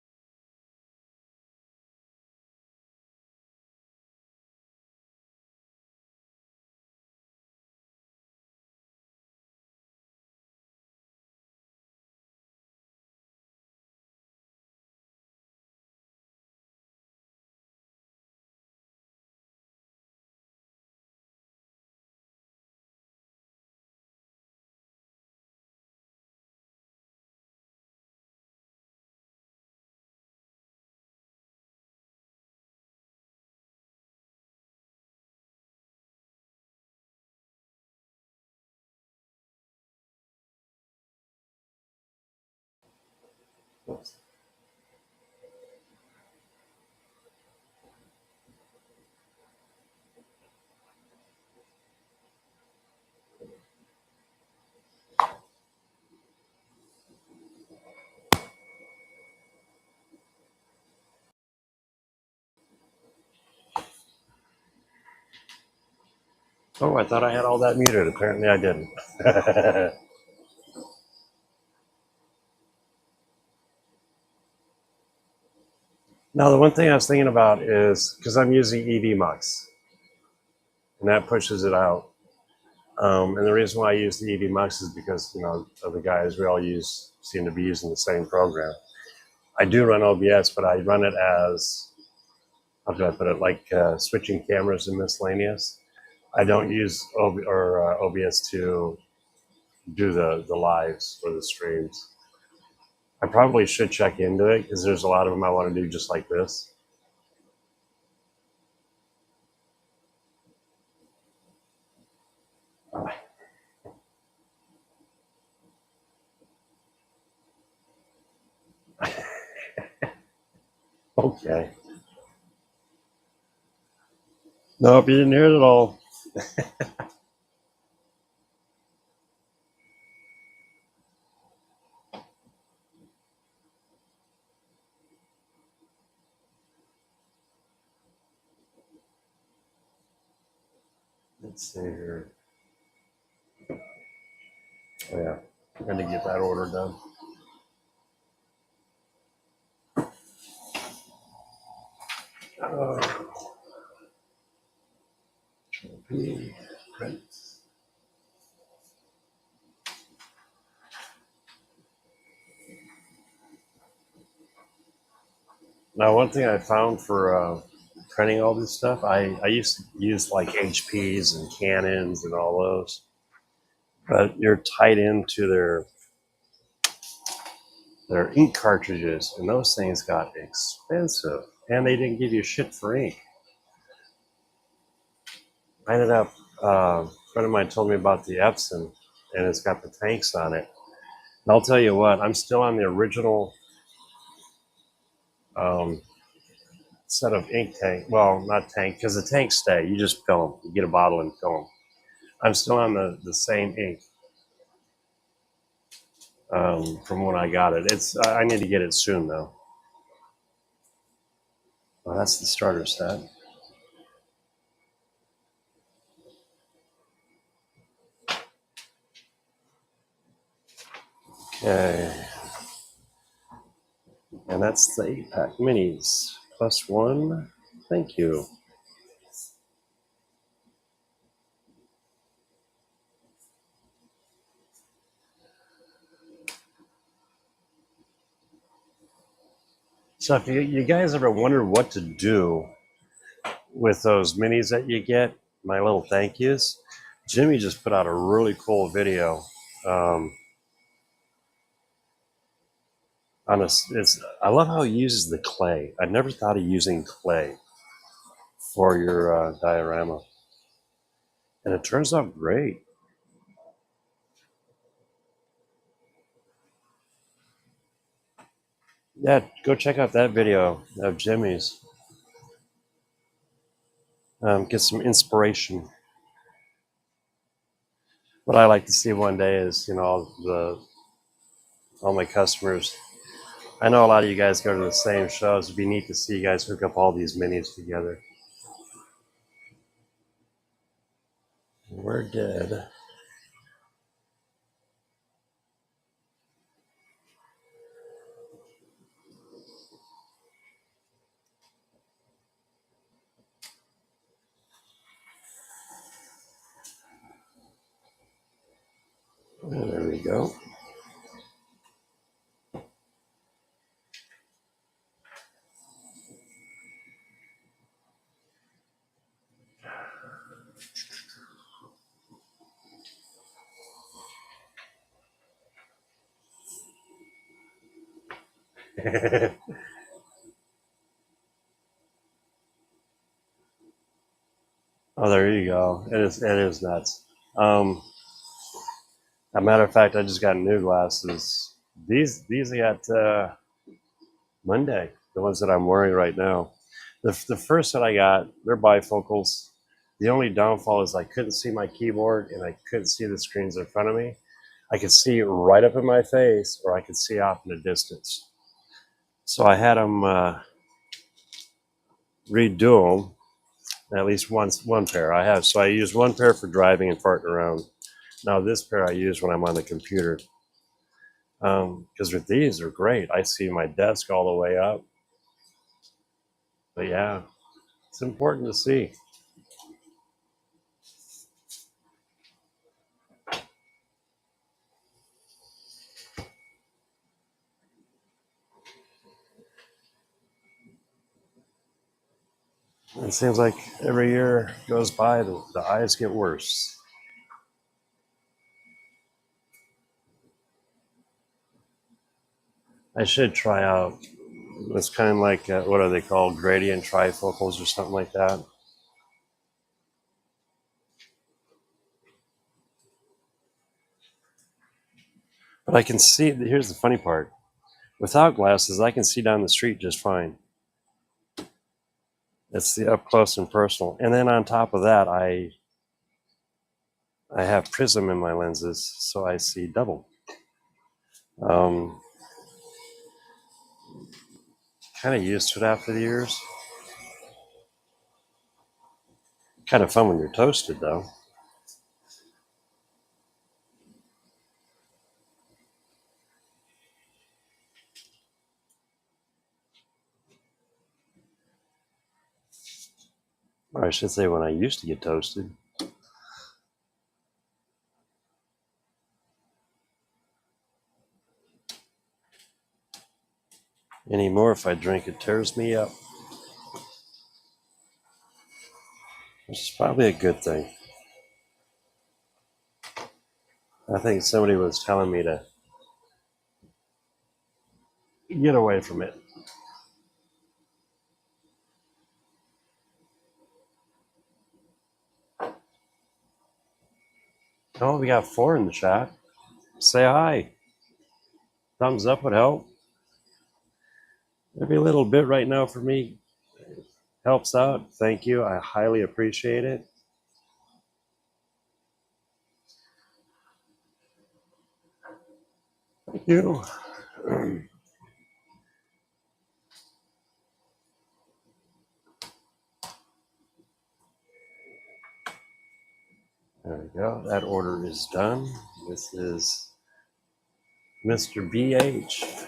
Oh, I thought I had all that muted. Apparently I didn't. Now, the one thing I was thinking about is because I'm using EV Mux and that pushes it out. And the reason why I use the EV Mux is because, the guys we all seem to be using the same program. I do run OBS, but I run it as, how do I put it, like switching cameras and miscellaneous. I don't use OBS to do the lives or the streams. I probably should check into it because there's a lot of them I want to do just like this. Okay. Nope, you didn't hear it at all. Let's see here. Oh, yeah. I'm going to get that order done. P, print. Now, one thing I found for printing all this stuff, I used to use like HPs and Canons and all those, but you're tied into their ink cartridges, and those things got expensive, and they didn't give you shit for ink. I ended up, a friend of mine told me about the Epson, and it's got the tanks on it. And I'll tell you what, I'm still on the original set of ink tank. Well, not tank, because the tanks stay. You just fill them. You get a bottle and fill them. I'm still on the same ink from when I got it. I need to get it soon though. Well, that's the starter set. Okay. And that's the 8-pack minis. +1. Thank you. So if you guys ever wondered what to do with those minis that you get, my little thank yous, Jimmy just put out a really cool video. I love how he uses the clay. I never thought of using clay for your diorama, and it turns out great. Yeah, go check out that video of Jimmy's. Get some inspiration. What I like to see one day is, all my customers. I know a lot of you guys go to the same shows. It'd be neat to see you guys hook up all these minis together. We're dead. There we go. Oh, there you go. It is nuts. A matter of fact, I just got new glasses. These I got Monday. The ones that I'm wearing right now. The first that I got, they're bifocals. The only downfall is I couldn't see my keyboard and I couldn't see the screens in front of me. I could see right up in my face, or I could see off in the distance. So I had them redo them, at least one pair I have. So I use one pair for driving and farting around. Now this pair I use when I'm on the computer. Because with these, they're great. I see my desk all the way up. But yeah, it's important to see. It seems like every year goes by, the eyes get worse. I should try out. It's kind of like what are they called? Gradient trifocals or something like that. But I can see. Here's the funny part. Without glasses, I can see down the street just fine. It's the up close and personal. And then on top of that, I have prism in my lenses, so I see double. Kind of used to it after the years. Kind of fun when you're toasted, though. Or I should say when I used to get toasted. Anymore, if I drink, it tears me up. Which is probably a good thing. I think somebody was telling me to get away from it. Oh, we got 4 in the chat. Say hi. Thumbs up would help. Every little bit right now for me helps out. Thank you. I highly appreciate it. Thank you. There we go. That order is done. This is Mr. BH.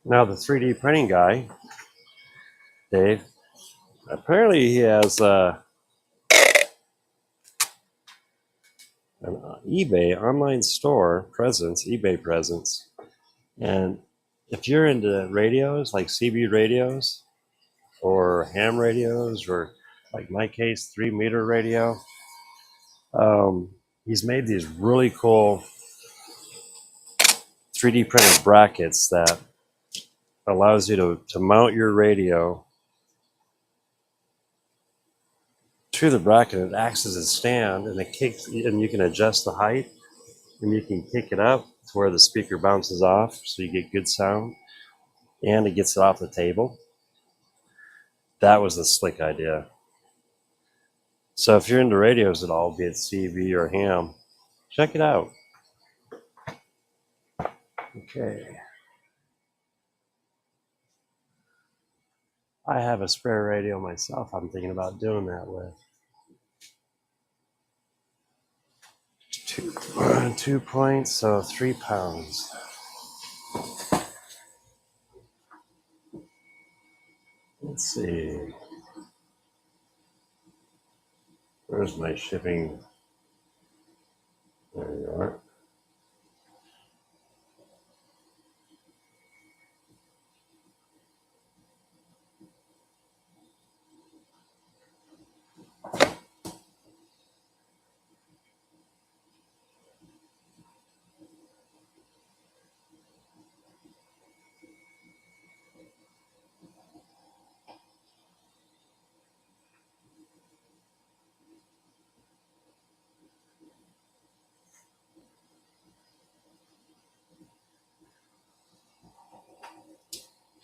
Now the 3D printing guy, Dave, apparently he has an eBay online store presence, eBay presence. And if you're into radios, like CB radios or ham radios, or like my case, 3-meter radio, he's made these really cool 3D printed brackets that allows you to mount your radio to the bracket. It acts as a stand, and it kicks, and you can adjust the height, and you can kick it up to where the speaker bounces off, so you get good sound, and it gets it off the table. That was a slick idea. So if you're into radios at all, be it CB or ham, check it out. Okay. I have a spare radio myself I'm thinking about doing that with. 2 points, so 3 pounds. Let's see. Where's my shipping? There you are.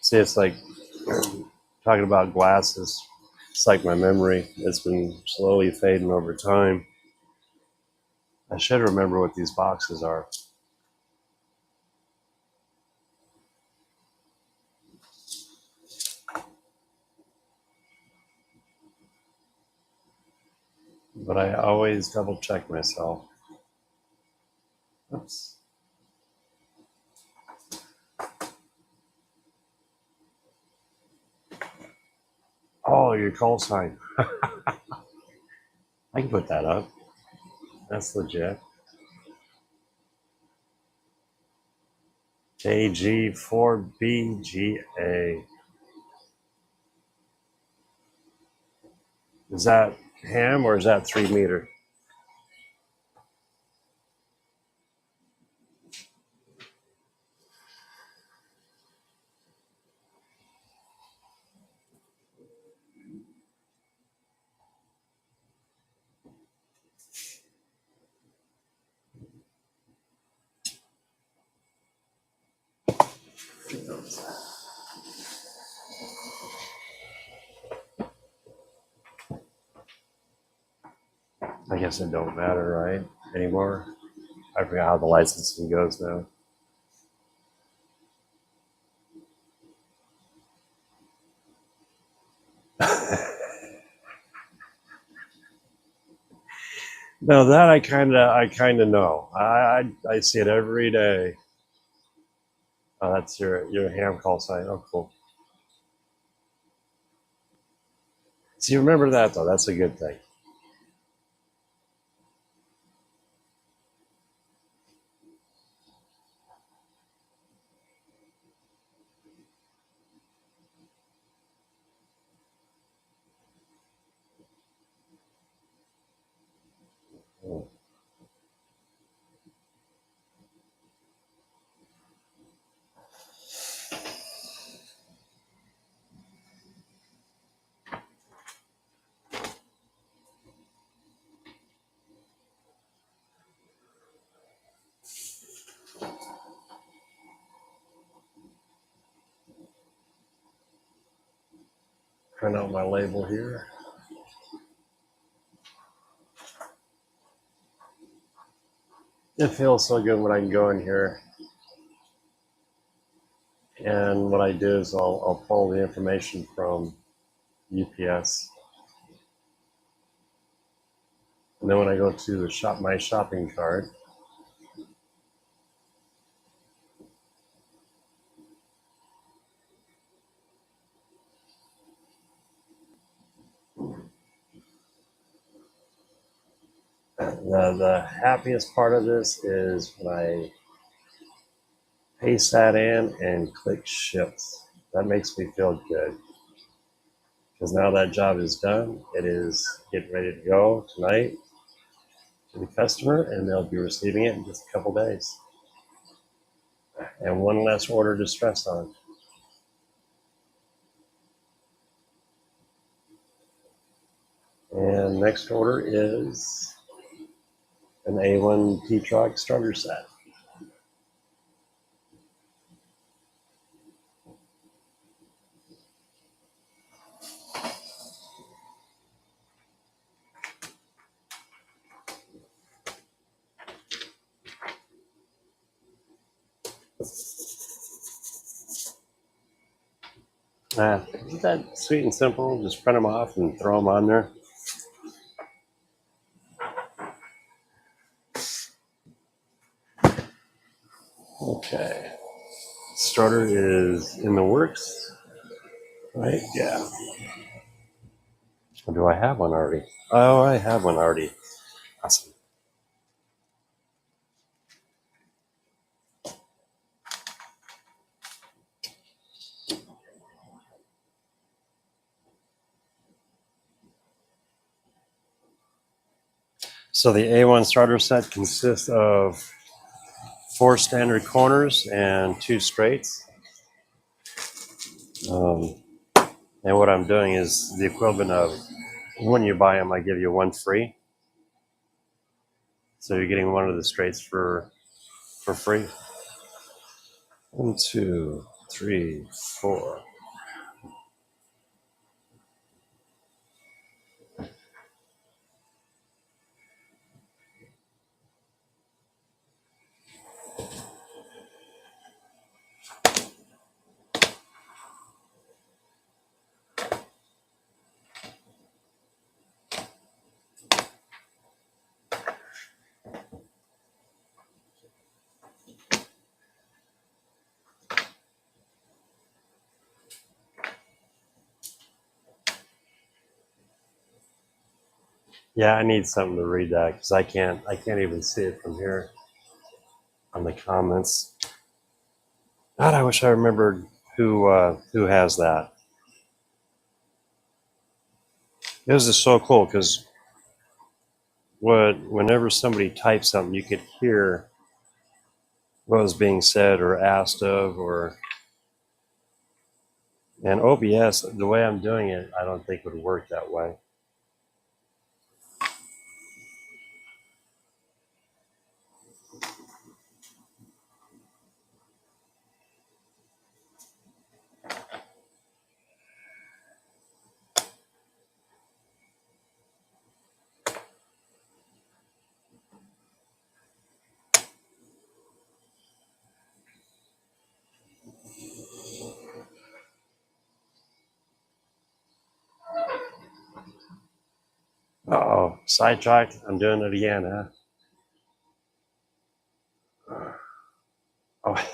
See, it's like talking about glasses. It's like my memory. It's been slowly fading over time. I should remember what these boxes are. But I always double check myself. Oops. Oh, your call sign. I can put that up. That's legit. KG4BGA. Is that ham or is that 3-meter? I guess it don't matter, right? Anymore. I forgot how the licensing goes now. No, that I kind of know. I see it every day. Oh, that's your ham call sign. Oh, cool. So you remember that though. That's a good thing. Oh. Print out my label here. It feels so good when I can go in here, and what I do is I'll pull the information from UPS, and then when I go to the my shopping cart, The happiest part of this is when I paste that in and click ship. That makes me feel good because now that job is done. It is getting ready to go tonight to the customer, and they'll be receiving it in just a couple days. And one less order to stress on. And next order is an A1 T Trak starter set. Isn't that sweet and simple? Just print them off and throw them on there. Okay. Starter is in the works, right? Yeah. Or do I have one already? Oh, I have one already. Awesome. So the A1 starter set consists of 4 standard corners and 2 straights. And what I'm doing is the equivalent of when you buy them, I give you one free. So you're getting one of the straights for free. 1, 2, 3, 4. Yeah, I need something to read that because I can't even see it from here on the comments. God, I wish I remembered who has that. This is so cool because whenever somebody types something, you could hear what was being said or asked of, or and OBS, the way I'm doing it, I don't think would work that way. Uh-oh, sidetracked. I'm doing it again, huh? Oh,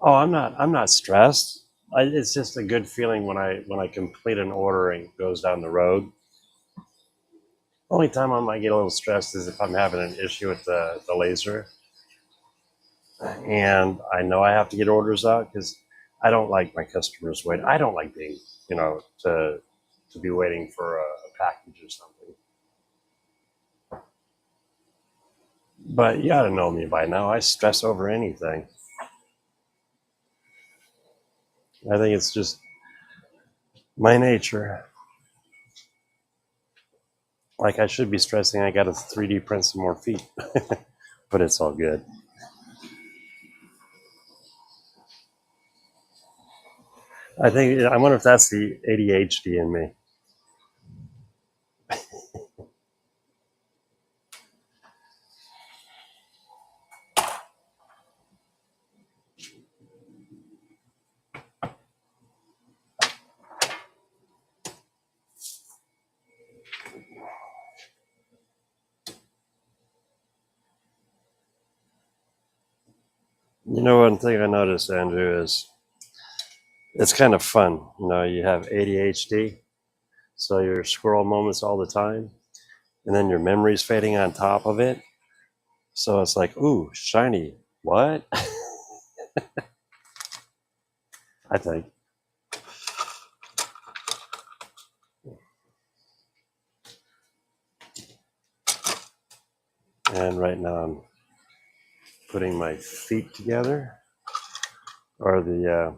oh, I'm not stressed. It's just a good feeling when I complete an order and it goes down the road. Only time I might get a little stressed is if I'm having an issue with the laser, and I know I have to get orders out because I don't like my customers waiting. I don't like being, to be waiting for a package or something. But you got to know me by now. I stress over anything. I think it's just my nature. Like I should be stressing. I got to 3D print some more feet, but it's all good. I wonder if that's the ADHD in me. You know, one thing I noticed, Andrew, is it's kind of fun. You know, you have ADHD, so your squirrel moments all the time. and then your memory's fading on top of it. So it's like, ooh, shiny. What? I think. And right now I'm putting my feet together, or the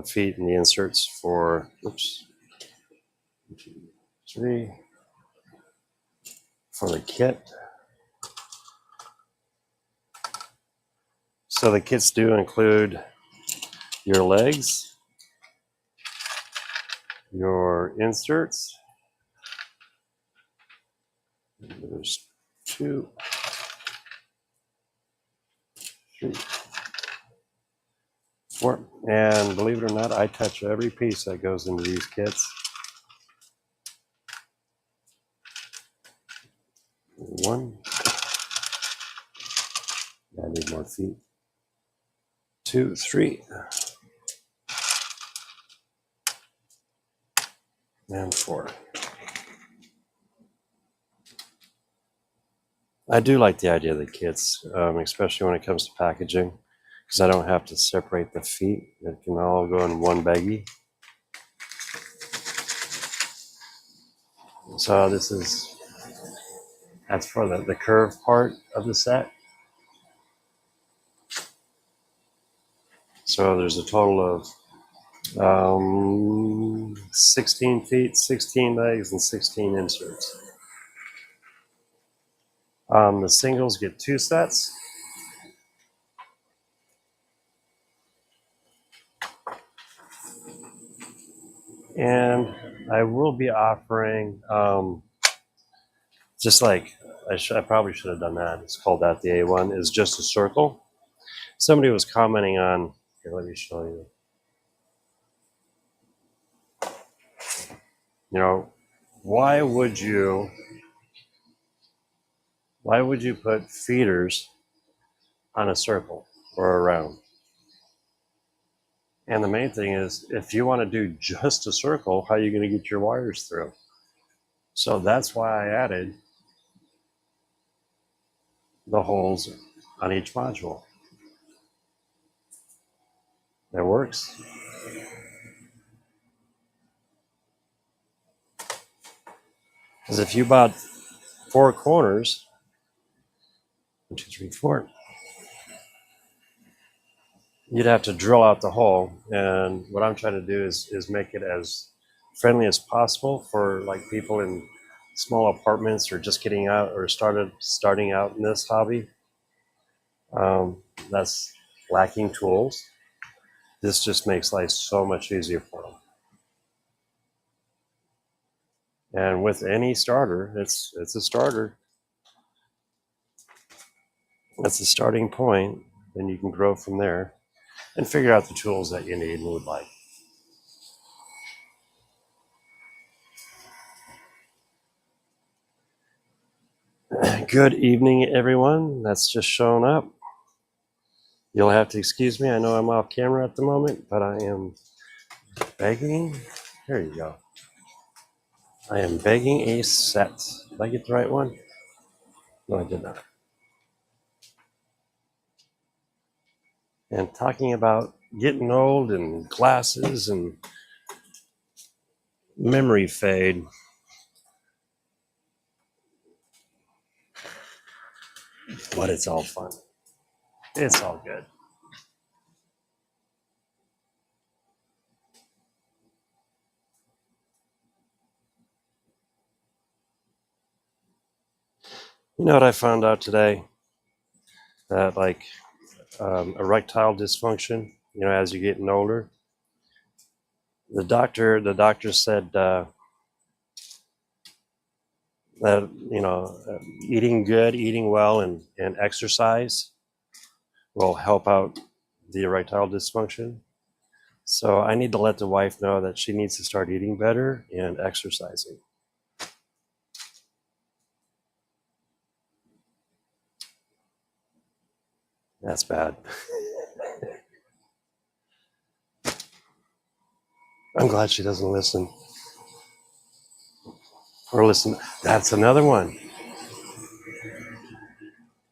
feet and the inserts for, oops, 1, 2, 3, for the kit. So the kits do include your legs, your inserts. There's 2, 3, 4, and believe it or not, I touch every piece that goes into these kits. 1, I need more feet. 2, 3, and 4. I do like the idea of the kits, especially when it comes to packaging, because I don't have to separate the feet. It can all go in one baggie. So that's for the curve part of the set. So there's a total of 16 feet, 16 legs, and 16 inserts. The singles get 2 sets. And I will be offering, just like I probably should have done that. It's called that the A1 is just a circle. Somebody was commenting on, here, let me show you. You know, why would you put feeders on a circle or a round? And the main thing is, if you want to do just a circle, how are you going to get your wires through? So that's why I added the holes on each module. It works. Because if you bought 4 corners, 1, 2, 3, 4, you'd have to drill out the hole. And what I'm trying to do is make it as friendly as possible for like people in small apartments or just getting out or starting out in this hobby. That's lacking tools. This just makes life so much easier for them. And with any starter, it's a starter. That's a starting point. Then you can grow from there and figure out the tools that you need and would like. Good evening, everyone that's just shown up. You'll have to excuse me. I know I'm off camera at the moment, but I am begging. There you go. I am begging a set. Did I get the right one? No, I did not. And talking about getting old and glasses and memory fade. But it's all fun. It's all good. You know what I found out today? That like erectile dysfunction, you know, as you're getting older. The doctor said that, you know, eating good, eating well, and exercise will help out the erectile dysfunction. So I need to let the wife know that she needs to start eating better and exercising. That's bad. I'm glad she doesn't listen. Or listen, that's another one.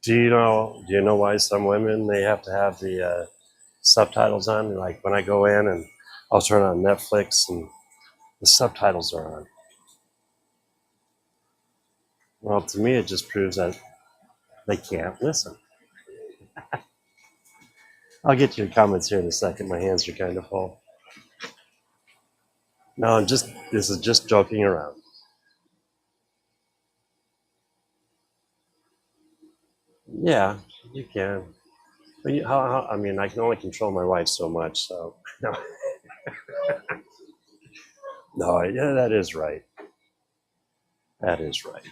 Do you know why some women they have to have the subtitles on? Like when I go in and I'll turn on Netflix and the subtitles are on. Well, to me, it just proves that they can't listen. I'll get to your comments here in a second. My hands are kind of full. No, this is just joking around. Yeah, you can. But I mean, I can only control my wife so much, so no. No, yeah, that is right. That is right.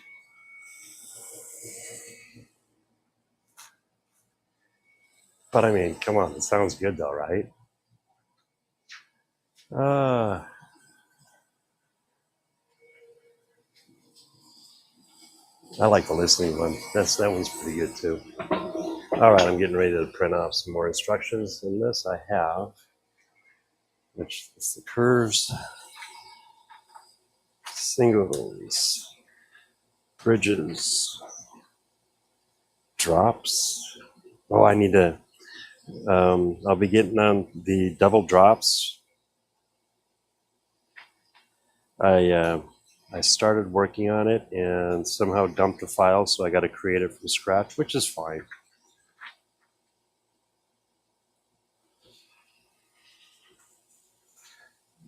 But I mean, come on, it sounds good though, right? Uh, I like the listening one. That one's pretty good too. All right, I'm getting ready to print off some more instructions. In this, I have, which is the curves, singles, bridges, drops. Oh, I need to. I'll be getting on the double drops. I started working on it and somehow dumped a file, so I got to create it from scratch, which is fine.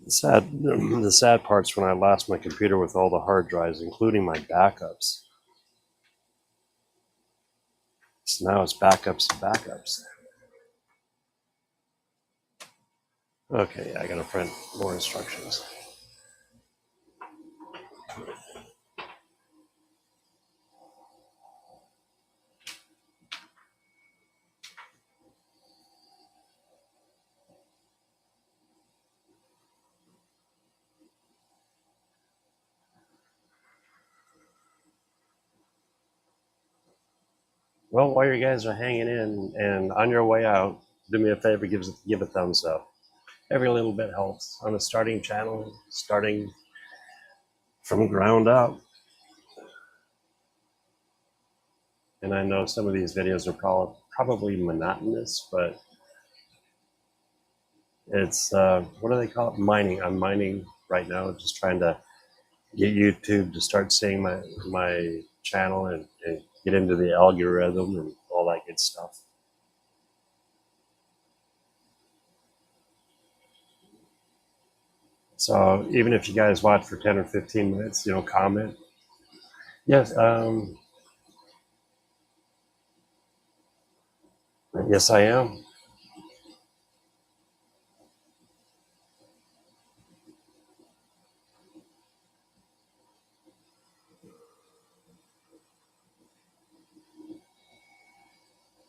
The sad part's when I lost my computer with all the hard drives, including my backups. So now it's backups and backups. Okay, I gotta print more instructions. Well, while you guys are hanging in and on your way out, do me a favor, give a thumbs up. Every little bit helps on a starting channel, starting from ground up. And I know some of these videos are probably monotonous, but it's, what do they call it? Mining. I'm mining right now, just trying to get YouTube to start seeing my channel and get into the algorithm and all that good stuff. So even if you guys watch for 10 or 15 minutes, comment. Yes, yes, I am.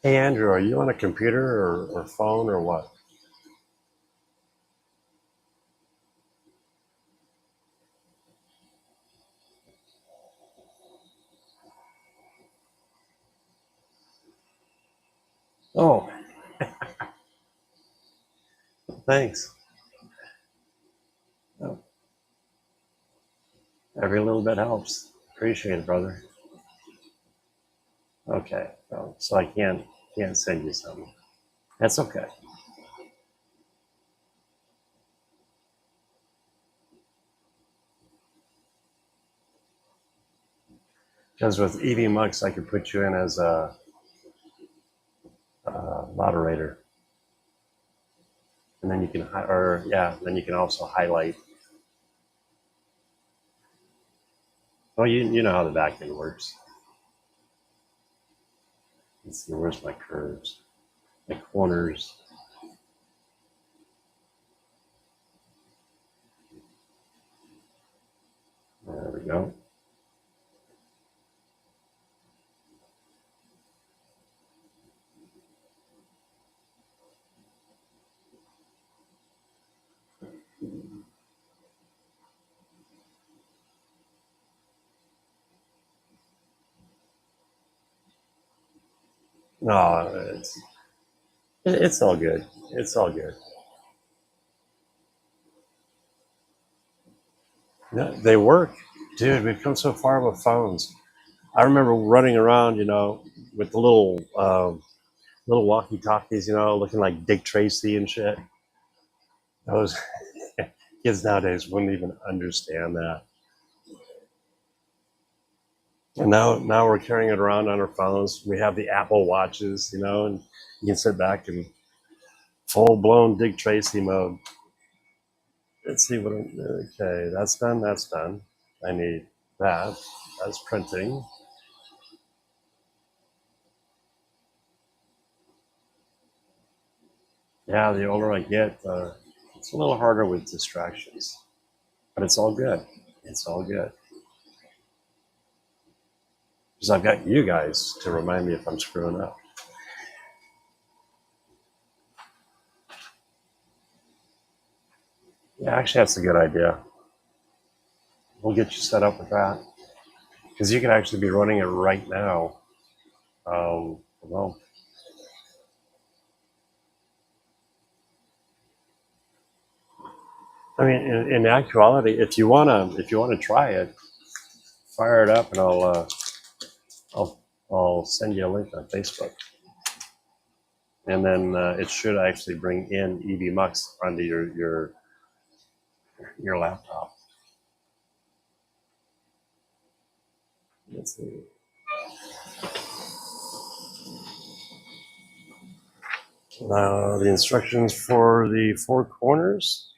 Hey, Andrew, are you on a computer or phone or what? Oh, thanks. Oh, every little bit helps. Appreciate it, brother. Okay, so I can't send you something. That's okay. Because with EV Mux, I could put you in as a moderator, and then you can, then you can also highlight. Well, you know how the back end works. Let's see, where's my curves, my corners. There we go. No, it's all good. It's all good. Yeah, they work. Dude, we've come so far with phones. I remember running around, with the little walkie talkies, looking like Dick Tracy and shit. Those kids nowadays wouldn't even understand that. And now we're carrying it around on our phones. We have the Apple watches, and you can sit back and full blown Dick Tracy mode. Let's see okay, that's done. That's done. I need that. That's printing. Yeah, the older I get, it's a little harder with distractions, but it's all good. It's all good. Because I've got you guys to remind me if I'm screwing up. Yeah, actually, that's a good idea. We'll get you set up with that. Because you can actually be running it right now. Well, I mean, in actuality, if you wanna try it, fire it up, and I'll send you a link on Facebook, and then it should actually bring in EVMux onto your laptop. Let's see. Now the instructions for the four corners,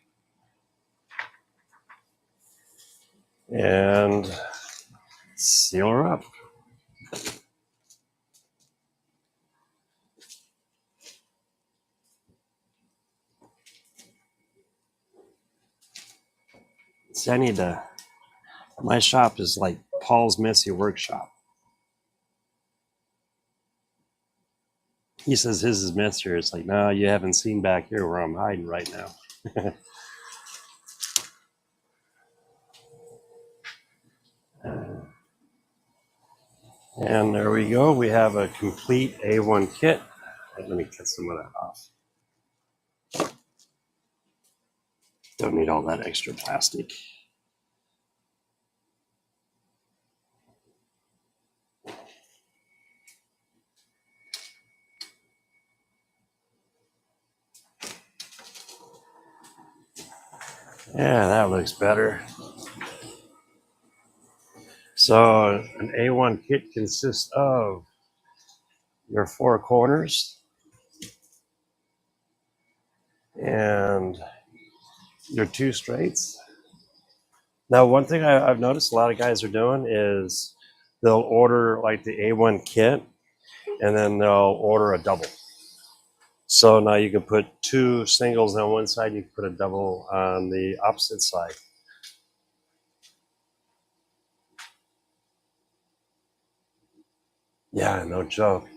and seal her up. See, I need to. My shop is like Paul's messy workshop. He says his is messier. It's like, no, you haven't seen back here where I'm hiding right now. And there we go. We have a complete A1 kit. Let me cut some of that off. Don't need all that extra plastic. Yeah, that looks better. So an A1 kit consists of your four corners and your two straights. Now, one thing I've noticed a lot of guys are doing is they'll order like the A1 kit and then they'll order a double. So now you can put two singles on one side, you can put a double on the opposite side. Yeah, no joke.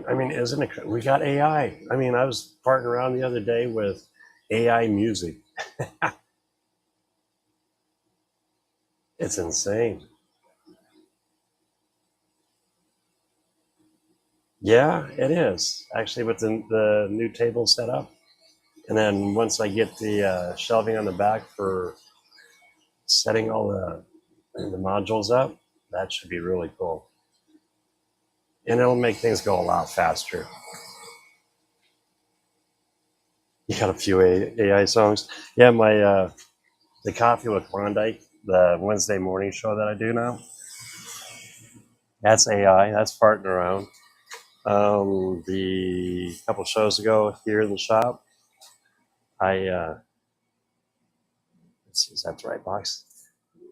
I mean, isn't it? We got AI. I mean, I was farting around the other day with AI music. It's insane. Yeah, it is actually with the new table set up. And then once I get the shelving on the back for setting all the modules up, that should be really cool. And it'll make things go a lot faster. You got a few AI songs. Yeah, my the Coffee with Klondike, the Wednesday morning show that I do now. That's AI. That's farting around. The couple shows ago here in the shop, I let's see, is that the right box?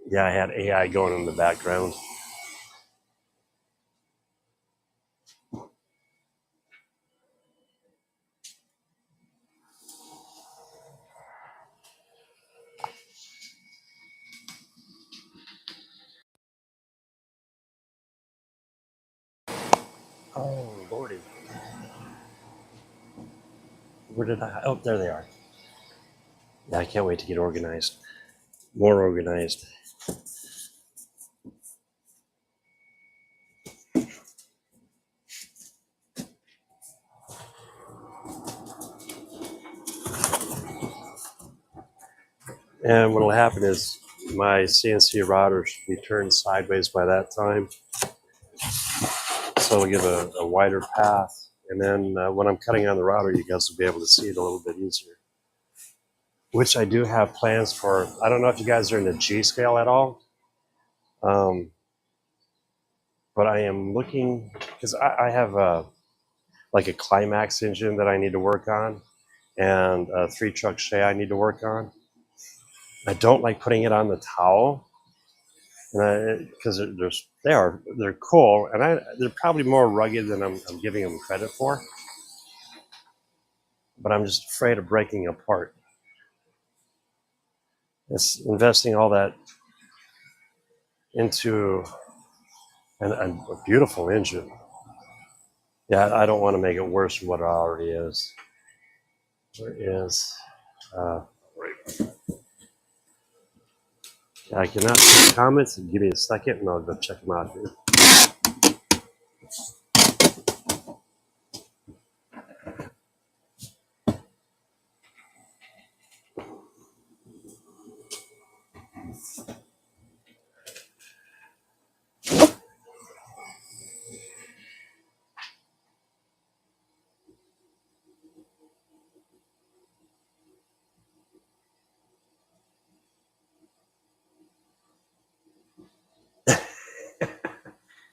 Yeah, I had AI going in the background. Oh, lordy. Where did I? Oh, there they are. Yeah, I can't wait to get organized. More organized. And what will happen is my CNC router should be turned sideways by that time. So it'll give a wider path. And then when I'm cutting on the router, you guys will be able to see it a little bit easier. Which I do have plans for. I don't know if you guys are in the G scale at all. But I am looking, because I have like a Climax engine that I need to work on, and a 3 truck Shay I need to work on. I don't like putting it on the towel, because they're cool, and they're probably more rugged than I'm giving them credit for. But I'm just afraid of breaking apart. It's investing all that into a beautiful engine. Yeah, I don't want to make it worse than what it already is. There is. I cannot see comments. Give me a second and I'll go check them out here.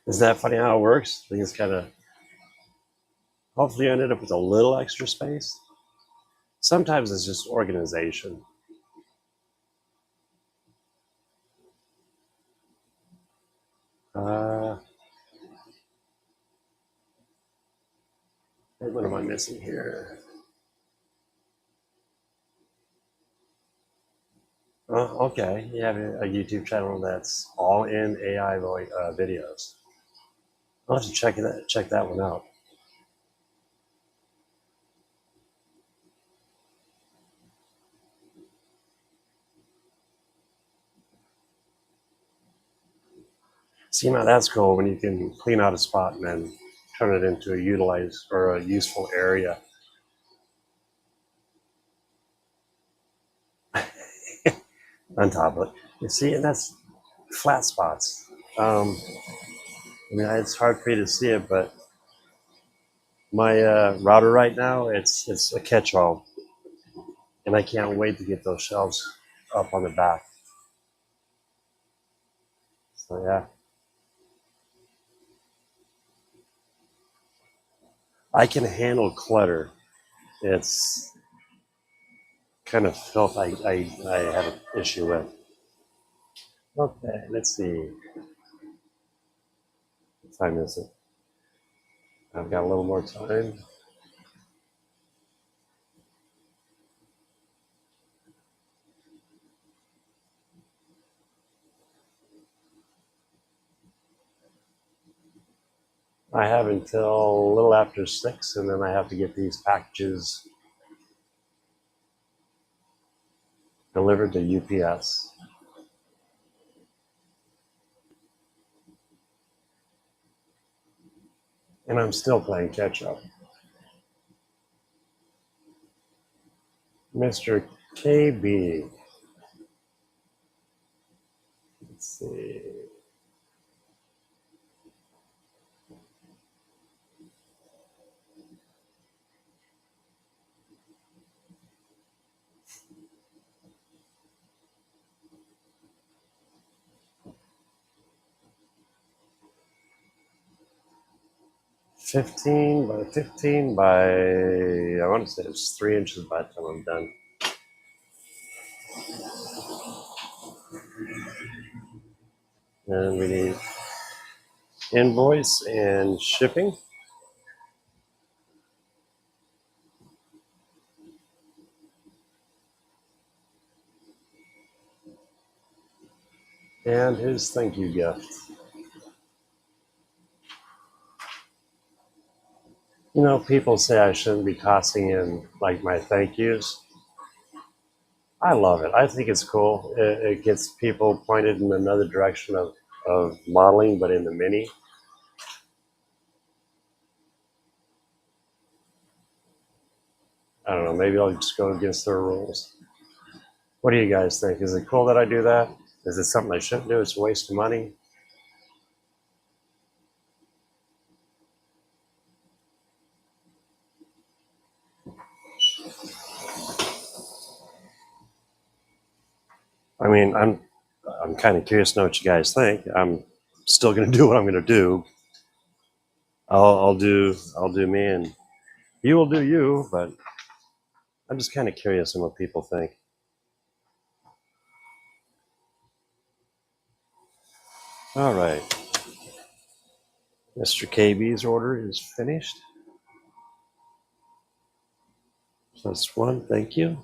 Is that funny how it works? I think it's kind of, hopefully you ended up with a little extra space. Sometimes it's just organization. What am I missing here? Okay, you have a YouTube channel that's all in AI videos. I'll have to check that one out. See, now that's cool when you can clean out a spot and then turn it into a utilized or a useful area. On top of it, you see, and that's flat spots. I mean, it's hard for you to see it, but my router right now, it's a catch-all, and I can't wait to get those shelves up on the back. So yeah, I can handle clutter. It's kind of filth I have an issue with. Okay, let's see. What time is it? I've got a little more time. I have until a little after 6, and then I have to get these packages delivered to UPS. And I'm still playing catch up. Mr. KB. Let's see. $15 by $15 by, I want to say it's 3 inches by the time I'm done. And we need invoice and shipping. And his thank you gift. You know, people say I shouldn't be tossing in like my thank yous. I love it. I think it's cool. It gets people pointed in another direction of modeling, but in the mini. I don't know. Maybe I'll just go against their rules. What do you guys think? Is it cool that I do that? Is it something I shouldn't do? It's a waste of money. I mean, I'm kind of curious to know what you guys think. I'm still going to do what I'm going to do. I'll do me, and you will do you. But I'm just kind of curious on what people think. All right, Mr. KB's order is finished. +1, thank you.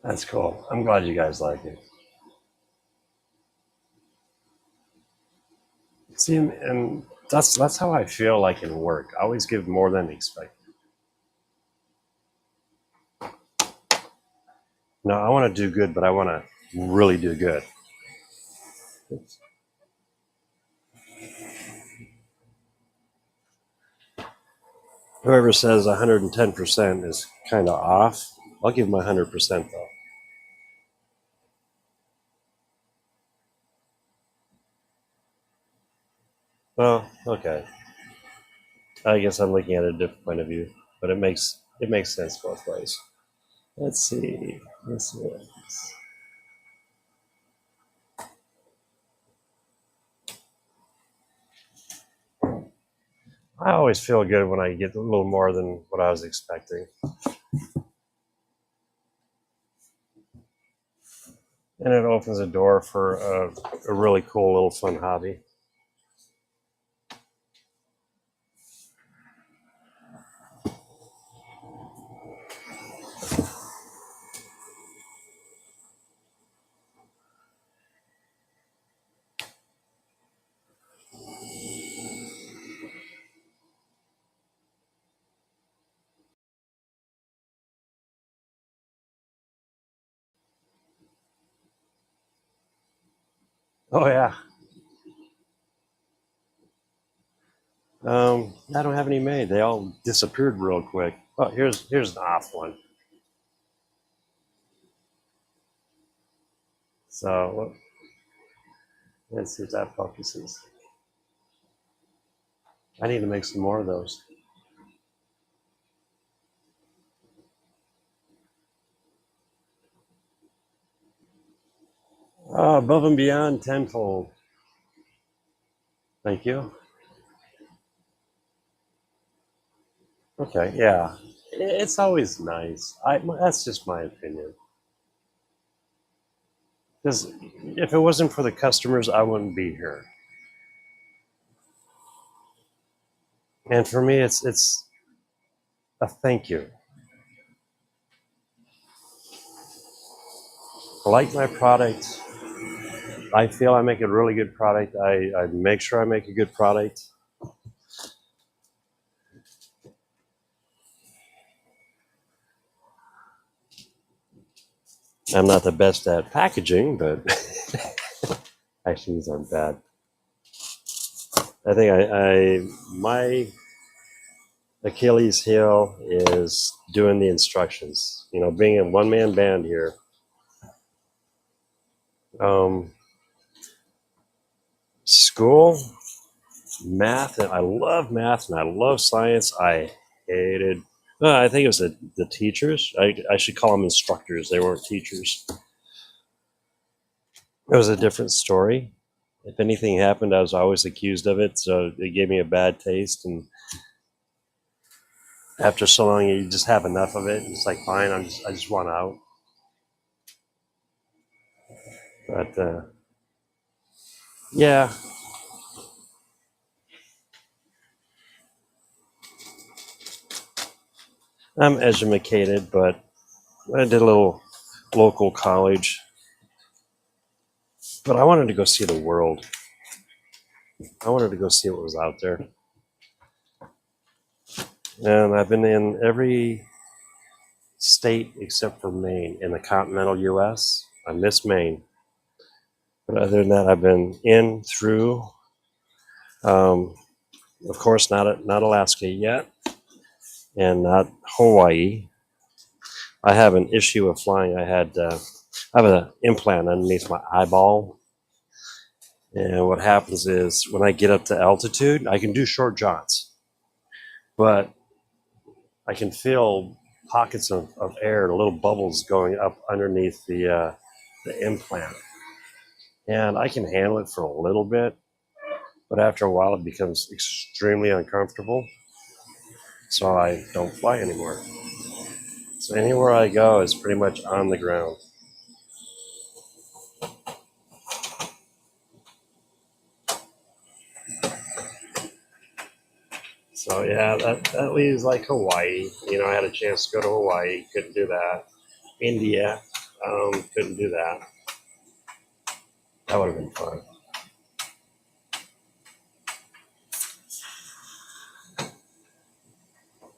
That's cool. I'm glad you guys like it. See, and that's how I feel like in work. I always give more than expected. No, I want to do good, but I want to really do good. Whoever says 110% is kind of off, I'll give my 100% though. Well, okay. I guess I'm looking at a different point of view, but it makes sense both ways. Let's see. Let's see. I always feel good when I get a little more than what I was expecting. And it opens a door for a really cool little fun hobby. Oh yeah. I don't have any made. They all disappeared real quick. Oh, here's an off one. So let's see if that focuses. I need to make some more of those. Above and beyond tenfold. Thank you. Okay, yeah. It's always nice. That's just my opinion. Because if it wasn't for the customers, I wouldn't be here. And for me, it's a thank you. I like my product. I feel I make a really good product. I make sure I make a good product. I'm not the best at packaging, but actually these aren't bad. I think my Achilles heel is doing the instructions. You know, being a one-man band here. School, math, and I love math and I love science. I hated. I think it was the teachers. I should call them instructors. They weren't teachers. It was a different story. If anything happened, I was always accused of it, so it gave me a bad taste. And after so long, you just have enough of it. It's like, fine, I just want out. But yeah, I'm educated, but I did a little local college. But I wanted to go see the world. I wanted to go see what was out there. And I've been in every state except for Maine in the continental U.S. I miss Maine, but other than that, I've been in, through. Of course, not Alaska yet, and not Hawaii. I have an issue with flying. I have an implant underneath my eyeball, and what happens is when I get up to altitude, I can do short jaunts, but I can feel pockets of air, little bubbles going up underneath the implant, and I can handle it for a little bit, but after a while, it becomes extremely uncomfortable. So I don't fly anymore. So anywhere I go is pretty much on the ground. So yeah, that leaves like Hawaii. I had a chance to go to Hawaii, couldn't do that. India, couldn't do that. That would have been fun.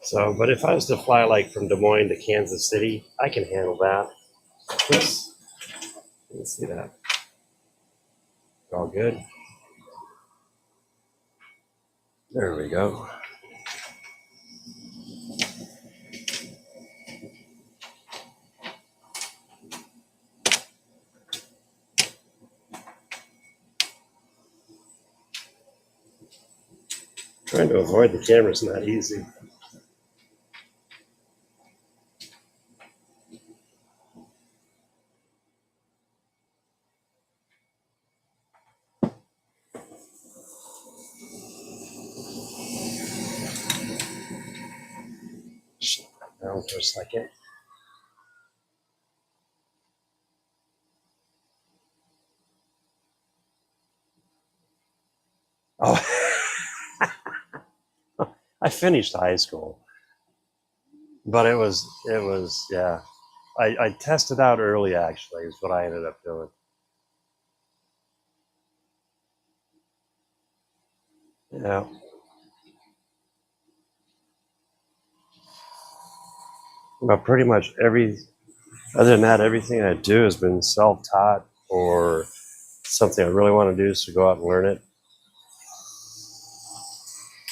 So, but if I was to fly like from Des Moines to Kansas City, I can handle that. Oops. Let's see that. All good. There we go. Trying to avoid the camera is not easy. Shut that down for a second. Oh, I finished high school, but it was yeah. I tested out early actually is what I ended up doing. Yeah, but pretty much other than that, everything I do has been self-taught or something I really want to do is to go out and learn it.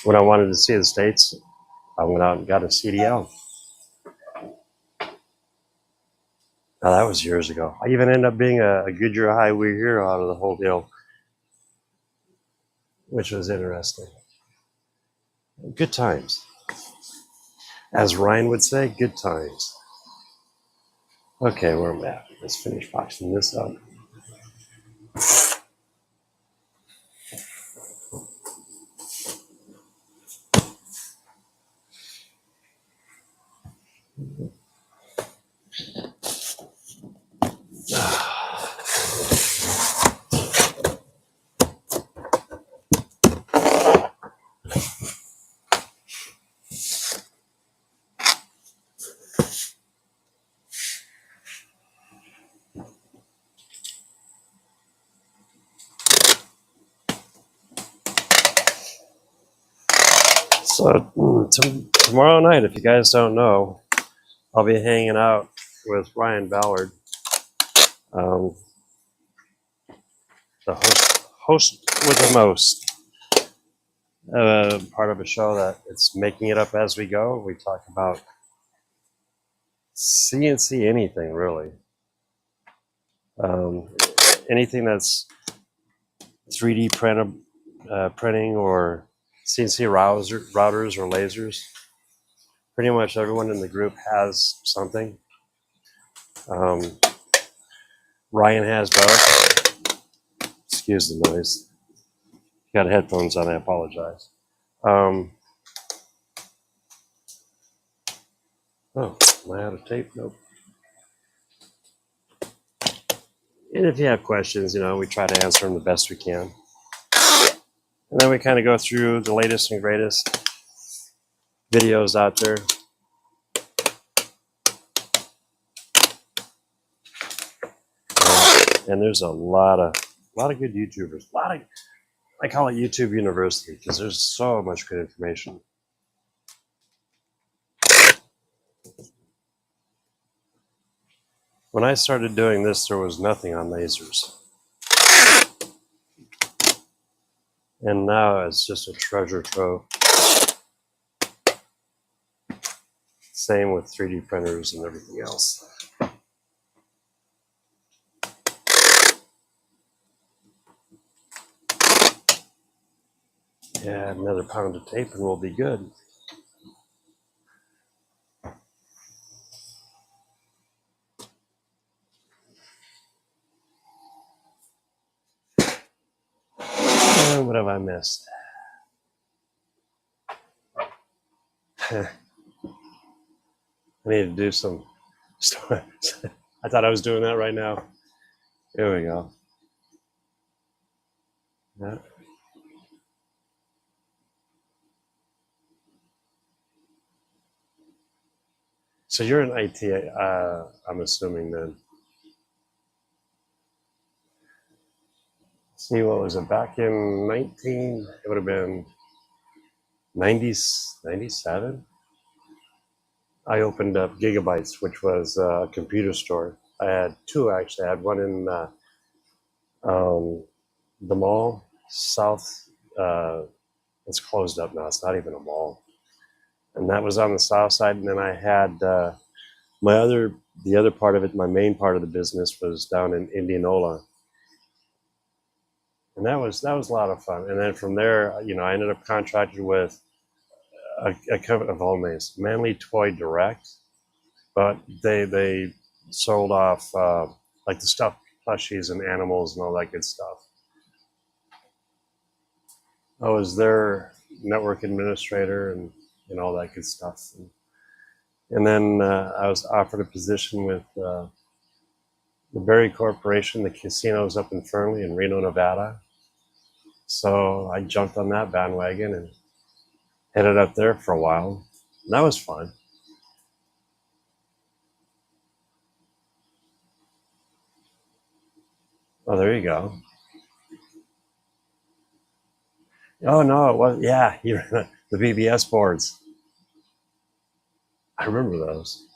When I wanted to see the States, I went out and got a CDL. Now that was years ago. I even ended up being a Goodyear Highway hero out of the whole deal, which was interesting. Good times. As Ryan would say, good times. Okay, where am I at? Let's finish boxing this up. So tomorrow night, if you guys don't know, I'll be hanging out with Ryan Ballard, um, the host with the most. Part of a show that it's making it up as we go. We talk about CNC anything really, um, anything that's 3D printing or CNC routers or lasers. Pretty much everyone in the group has something. Ryan has both. Excuse the noise. Got headphones on. I apologize. Oh, am I out of tape? Nope. And if you have questions, we try to answer them the best we can. And then we kind of go through the latest and greatest videos out there. And there's a lot of good YouTubers. I call it YouTube University because there's so much good information. When I started doing this, there was nothing on lasers. And now it's just a treasure trove. Same with 3D printers and everything else. Yeah, another pound of tape and we'll be good. And what have I missed? I need to do some. I thought I was doing that right now. Here we go. Yeah. So you're in IT, I'm assuming then. See, what was it back in 19? It would have been 90s, 97. I opened up Gigabytes, which was a computer store. I had two actually. I had one in um, the mall south. It's closed up now. It's not even a mall, and that was on the south side. And then I had the other part of it. My main part of the business was down in Indianola, and that was a lot of fun. And then from there, I ended up contracted with a company of all names, Manly Toy Direct, but they sold off like the stuffed plushies and animals and all that good stuff. I was their network administrator and all that good stuff. And then I was offered a position with the Berry Corporation, the casinos up in Fernley in Reno, Nevada. So I jumped on that bandwagon and headed up there for a while. And that was fun. Oh, there you go. Oh no, it was yeah, the BBS boards. I remember those.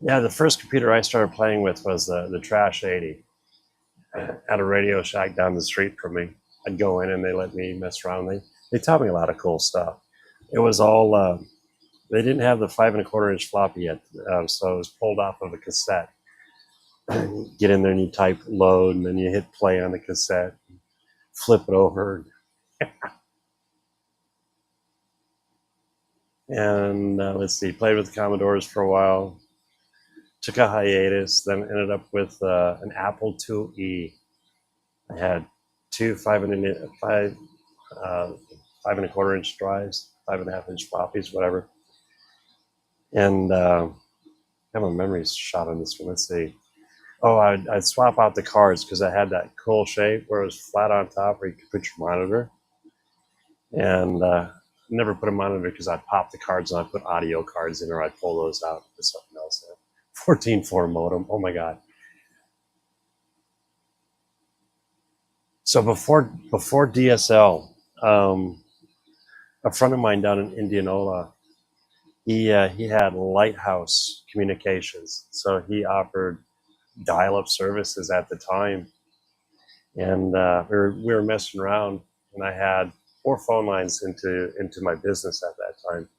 Yeah, the first computer I started playing with was the Trash 80 at a Radio Shack down the street from me. I'd go in and they let me mess around. They taught me a lot of cool stuff. It was all they didn't have the 5 1/4 inch floppy yet, so it was pulled off of a cassette. Get in there and you type load, and then you hit play on the cassette, flip it over, and let's see, played with the Commodores for a while. Took a hiatus, then ended up with an Apple IIe. I had two 5 1/4 inch drives, 5.5 inch floppies, whatever. And I have a memory shot on this one. Let's see. Oh, I'd swap out the cards because I had that cool shape where it was flat on top where you could put your monitor. And never put a monitor because I'd pop the cards and I'd put audio cards in or I'd pull those out for something else. 14.4 modem. Oh my God. So before DSL, a friend of mine down in Indianola, he had Lighthouse Communications, so he offered dial-up services at the time, and we were messing around, and I had 4 phone lines into my business at that time,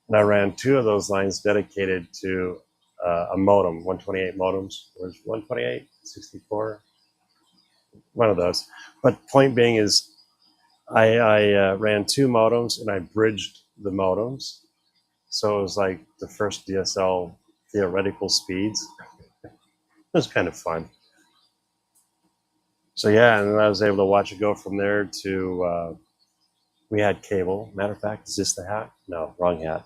and I ran 2 of those lines dedicated to a modem, 128 modems, or 128, 64, one of those. But point being is, I ran 2 modems and I bridged the modems. So it was like the first DSL theoretical speeds. It was kind of fun. So yeah, and then I was able to watch it go from there to, we had cable. Matter of fact, is this the hat? No, wrong hat.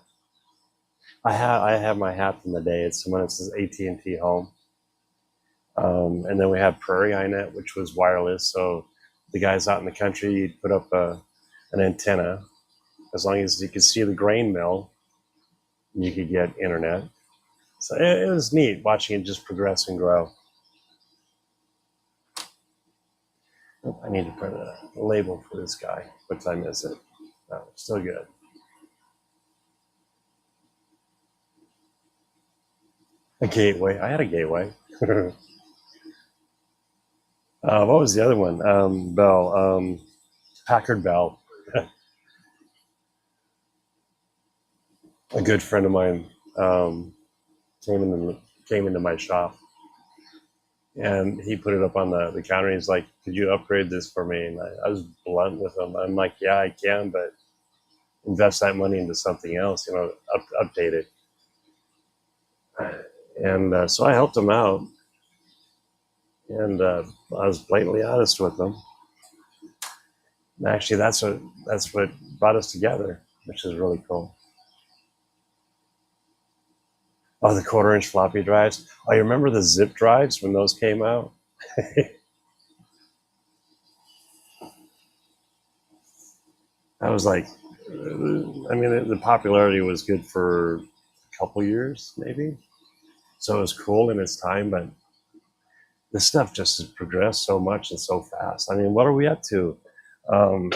I have my hat from the day. It's someone that says AT&T Home. And then we had Prairie INET, which was wireless. So the guys out in the country, you'd put up an antenna. As long as you could see the grain mill, you could get internet. So it was neat watching it just progress and grow. I need to put a label for this guy. What time is it? Oh, still good. A gateway. I had a gateway. What was the other one? Bell. Packard Bell. A good friend of mine came in came into my shop, and he put it up on the counter. He's like, "Could you upgrade this for me?" And I was blunt with him. I'm like, "Yeah, I can, but invest that money into something else. Update it." And so I helped him out, and I was blatantly honest with him. And actually, that's what brought us together, which is really cool. Oh, the quarter-inch floppy drives. Oh, you remember the zip drives when those came out? I was like, I mean, the popularity was good for a couple years, maybe. So it was cool in its time, but this stuff just has progressed so much and so fast. I mean, what are we up to? Um,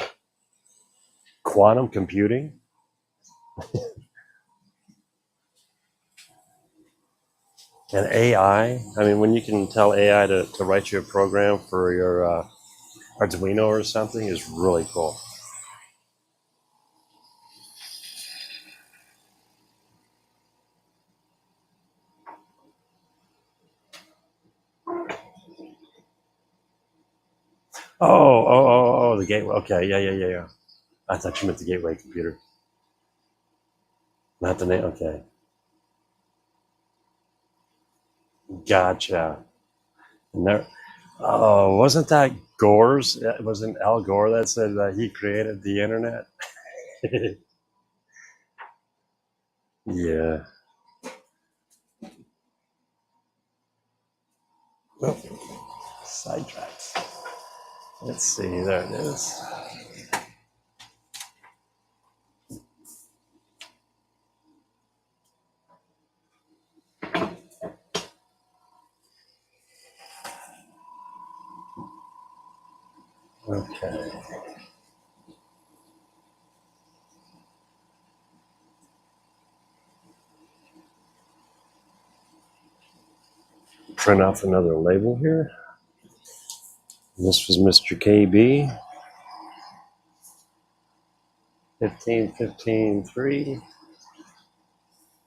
Quantum computing? And AI. I mean, when you can tell AI to write you a program for your Arduino or something is really cool. The gateway. Okay, yeah. I thought you meant the gateway computer, not the name. Okay, gotcha. And there, oh, wasn't that Gore's? It wasn't Al Gore that said that he created the internet? Yeah. Oh, sidetracks. Let's see. There it is. Okay. Print off another label here. This was Mr. KB. 15, 15, 3,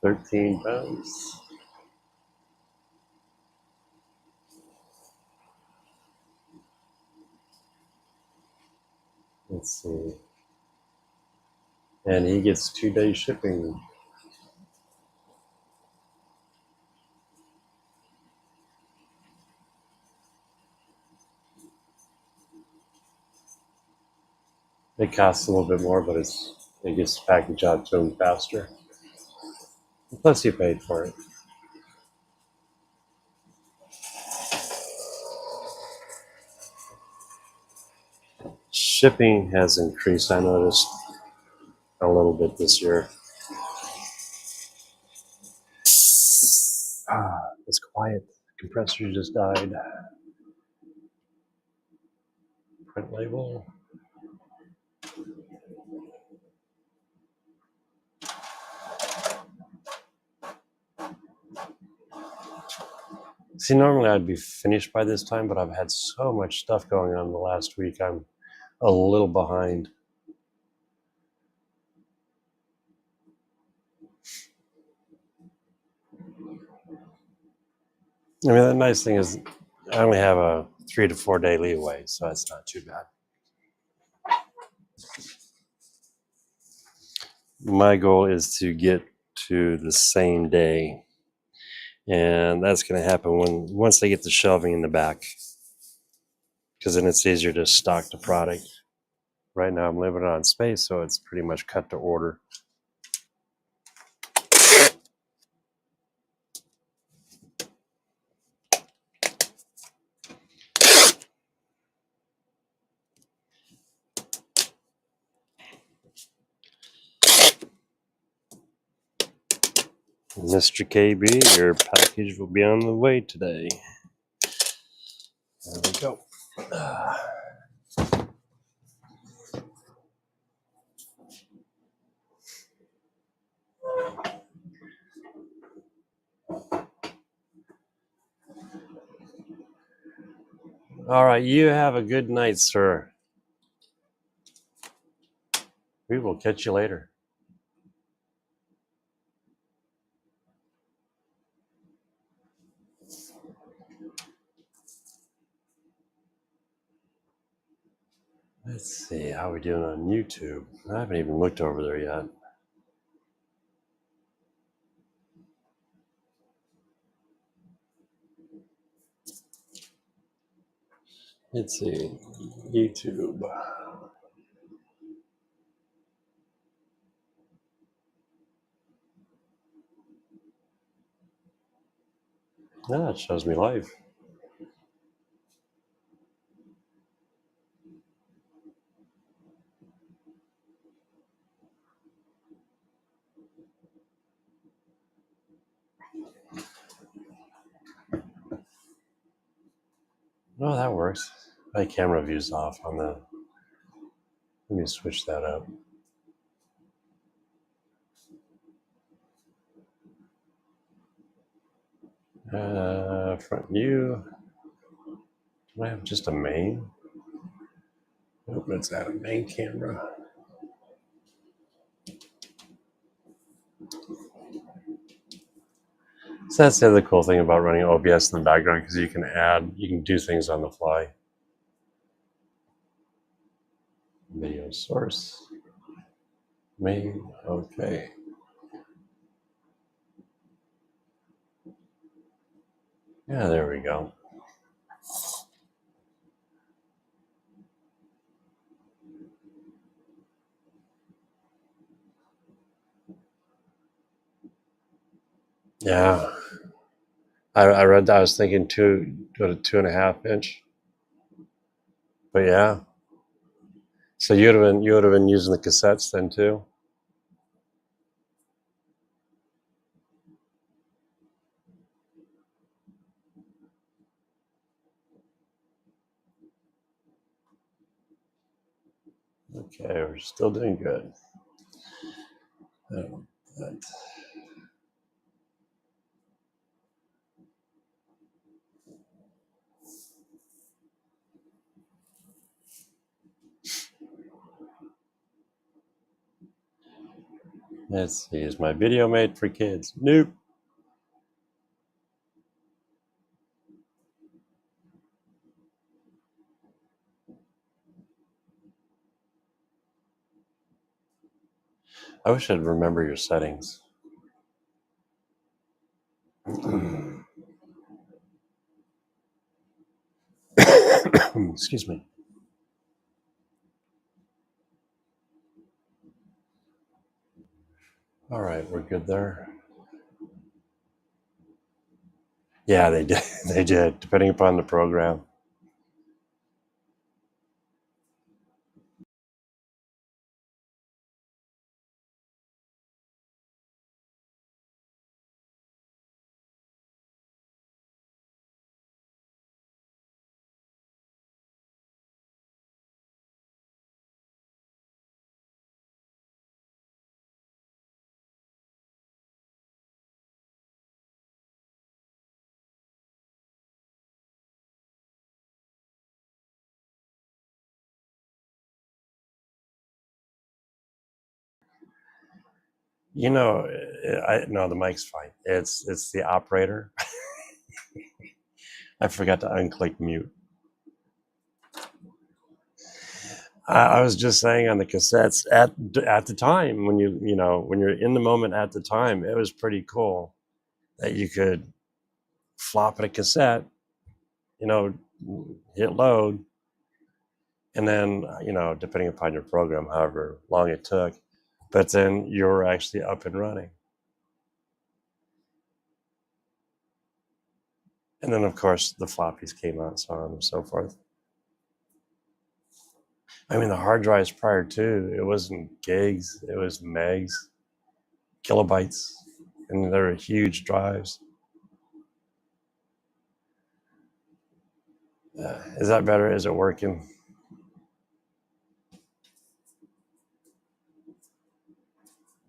13 pounds. Let's see. And he gets 2 day shipping. It costs a little bit more, but it gets packaged out to him faster. Plus, you paid for it. Shipping has increased, I noticed, a little bit this year. It's quiet. The compressor just died. Print label. See, normally I'd be finished by this time, but I've had so much stuff going on the last week. I'm a little behind. I mean, the nice thing is I only have a 3 to 4 day leeway, so that's not too bad. My goal is to get to the same day, and that's going to happen once they get the shelving in the back, because then it's easier to stock the product. Right now I'm limited on space, so it's pretty much cut to order. Mr. KB, your package will be on the way today. There we go. All right, you have a good night, sir. We will catch you later. Let's see how we doing on YouTube. I haven't even looked over there yet. Let's see, YouTube. Ah, it shows me live. Oh, that works. My camera view's off on the. Let me switch that up. Front view. Do I have just a main? Nope, it's out of main camera. So that's the other cool thing about running OBS in the background, because you can do things on the fly. Video source. Main, okay. Yeah, there we go. Yeah. I read that. I was thinking 2.5 inch. But yeah. So you would have been using the cassettes then too? Okay, we're still doing good. Let's see, is my video made for kids? Nope. I wish I'd remember your settings. Excuse me. All right, we're good there. Yeah, they did. They did, depending upon the program. You know, no, the mic's fine. It's the operator. I forgot to unclick mute. I was just saying on the cassettes at the time, when when you're in the moment at the time, it was pretty cool that you could flop at a cassette, hit load, and then depending upon your program, however long it took, but then you're actually up and running. And then of course the floppies came out, so on and so forth. I mean, the hard drives prior to, it wasn't gigs, it was megs, kilobytes, and they were huge drives. Is that better? Is it working?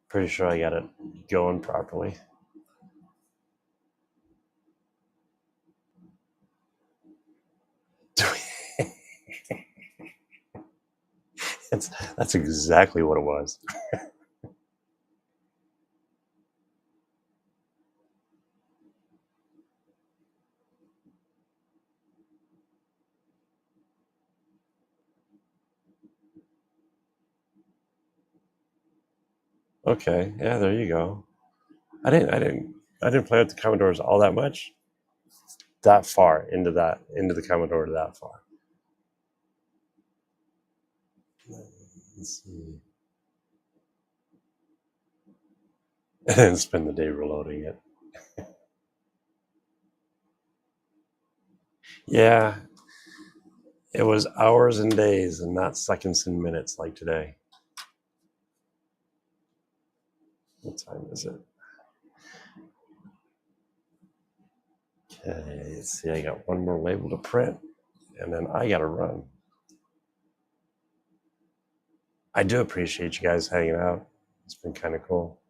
Pretty sure I got it going properly. That's exactly what it was. Okay, yeah, there you go. I didn't play with the Commodores all that much. That far into the Commodore that far. Let's see. And spend the day reloading it. Yeah, it was hours and days and not seconds and minutes like today. What time is it? Okay, let's see. I got one more label to print, and then I got to run. I do appreciate you guys hanging out. It's been kind of cool.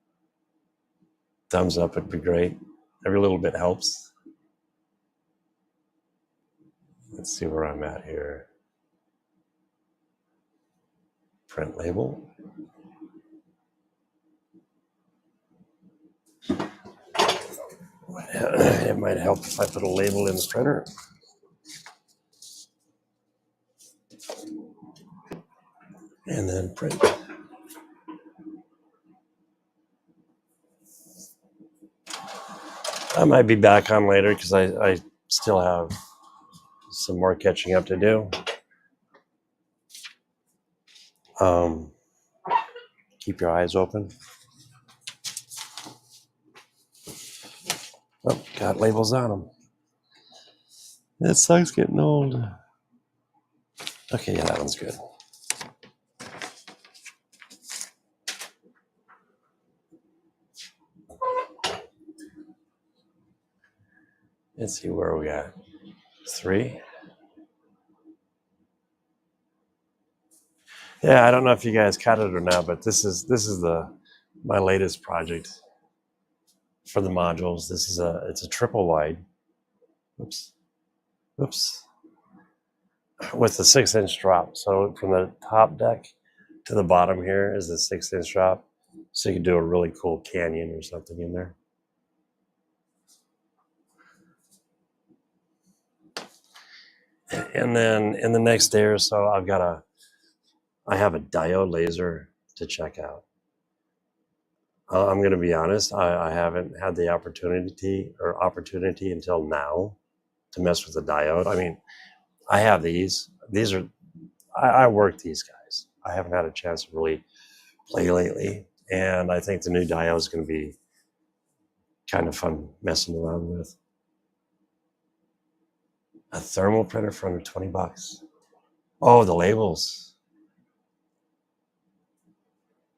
Thumbs up would be great. Every little bit helps. Let's see where I'm at here. Print label. It might help if I put a label in the printer. And then print. I might be back on later because I still have some more catching up to do. Keep your eyes open. Oh, got labels on them. It sucks getting old. Okay, yeah, that one's good. Let's see where we got. 3. Yeah, I don't know if you guys caught it or not, but this is my latest project for the modules. It's a triple wide. Oops. With a 6-inch drop. So from the top deck to the bottom here is a 6-inch drop. So you can do a really cool canyon or something in there. And then in the next day or so, I have a diode laser to check out. I'm going to be honest, I haven't had the opportunity until now to mess with the diode. I mean, I have these. I work these guys. I haven't had a chance to really play lately, and I think the new diode is going to be kind of fun messing around with. A thermal printer for under $20. Oh, the labels.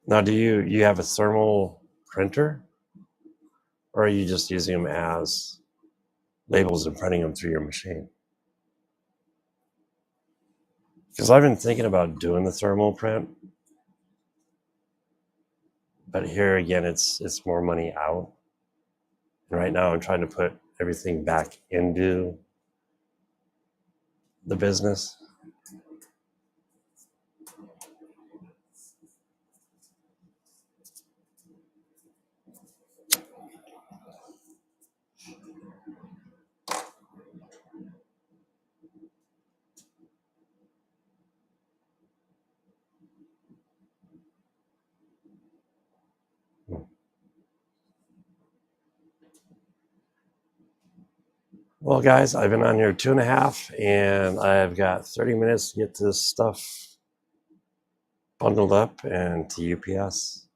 Now, do you have a thermal printer, or are you just using them as labels and printing them through your machine? Because I've been thinking about doing the thermal print, but here again, it's more money out. And right now, I'm trying to put everything back into the business. Well, guys, I've been on here 2.5, and I've got 30 minutes to get this stuff bundled up and to UPS.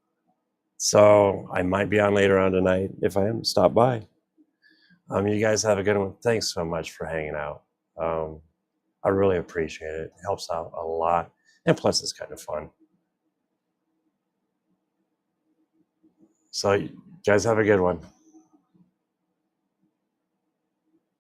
So I might be on later on tonight. If I am, stop by. You guys have a good one. Thanks so much for hanging out. I really appreciate it. It helps out a lot. And plus, it's kind of fun. So, you guys have a good one.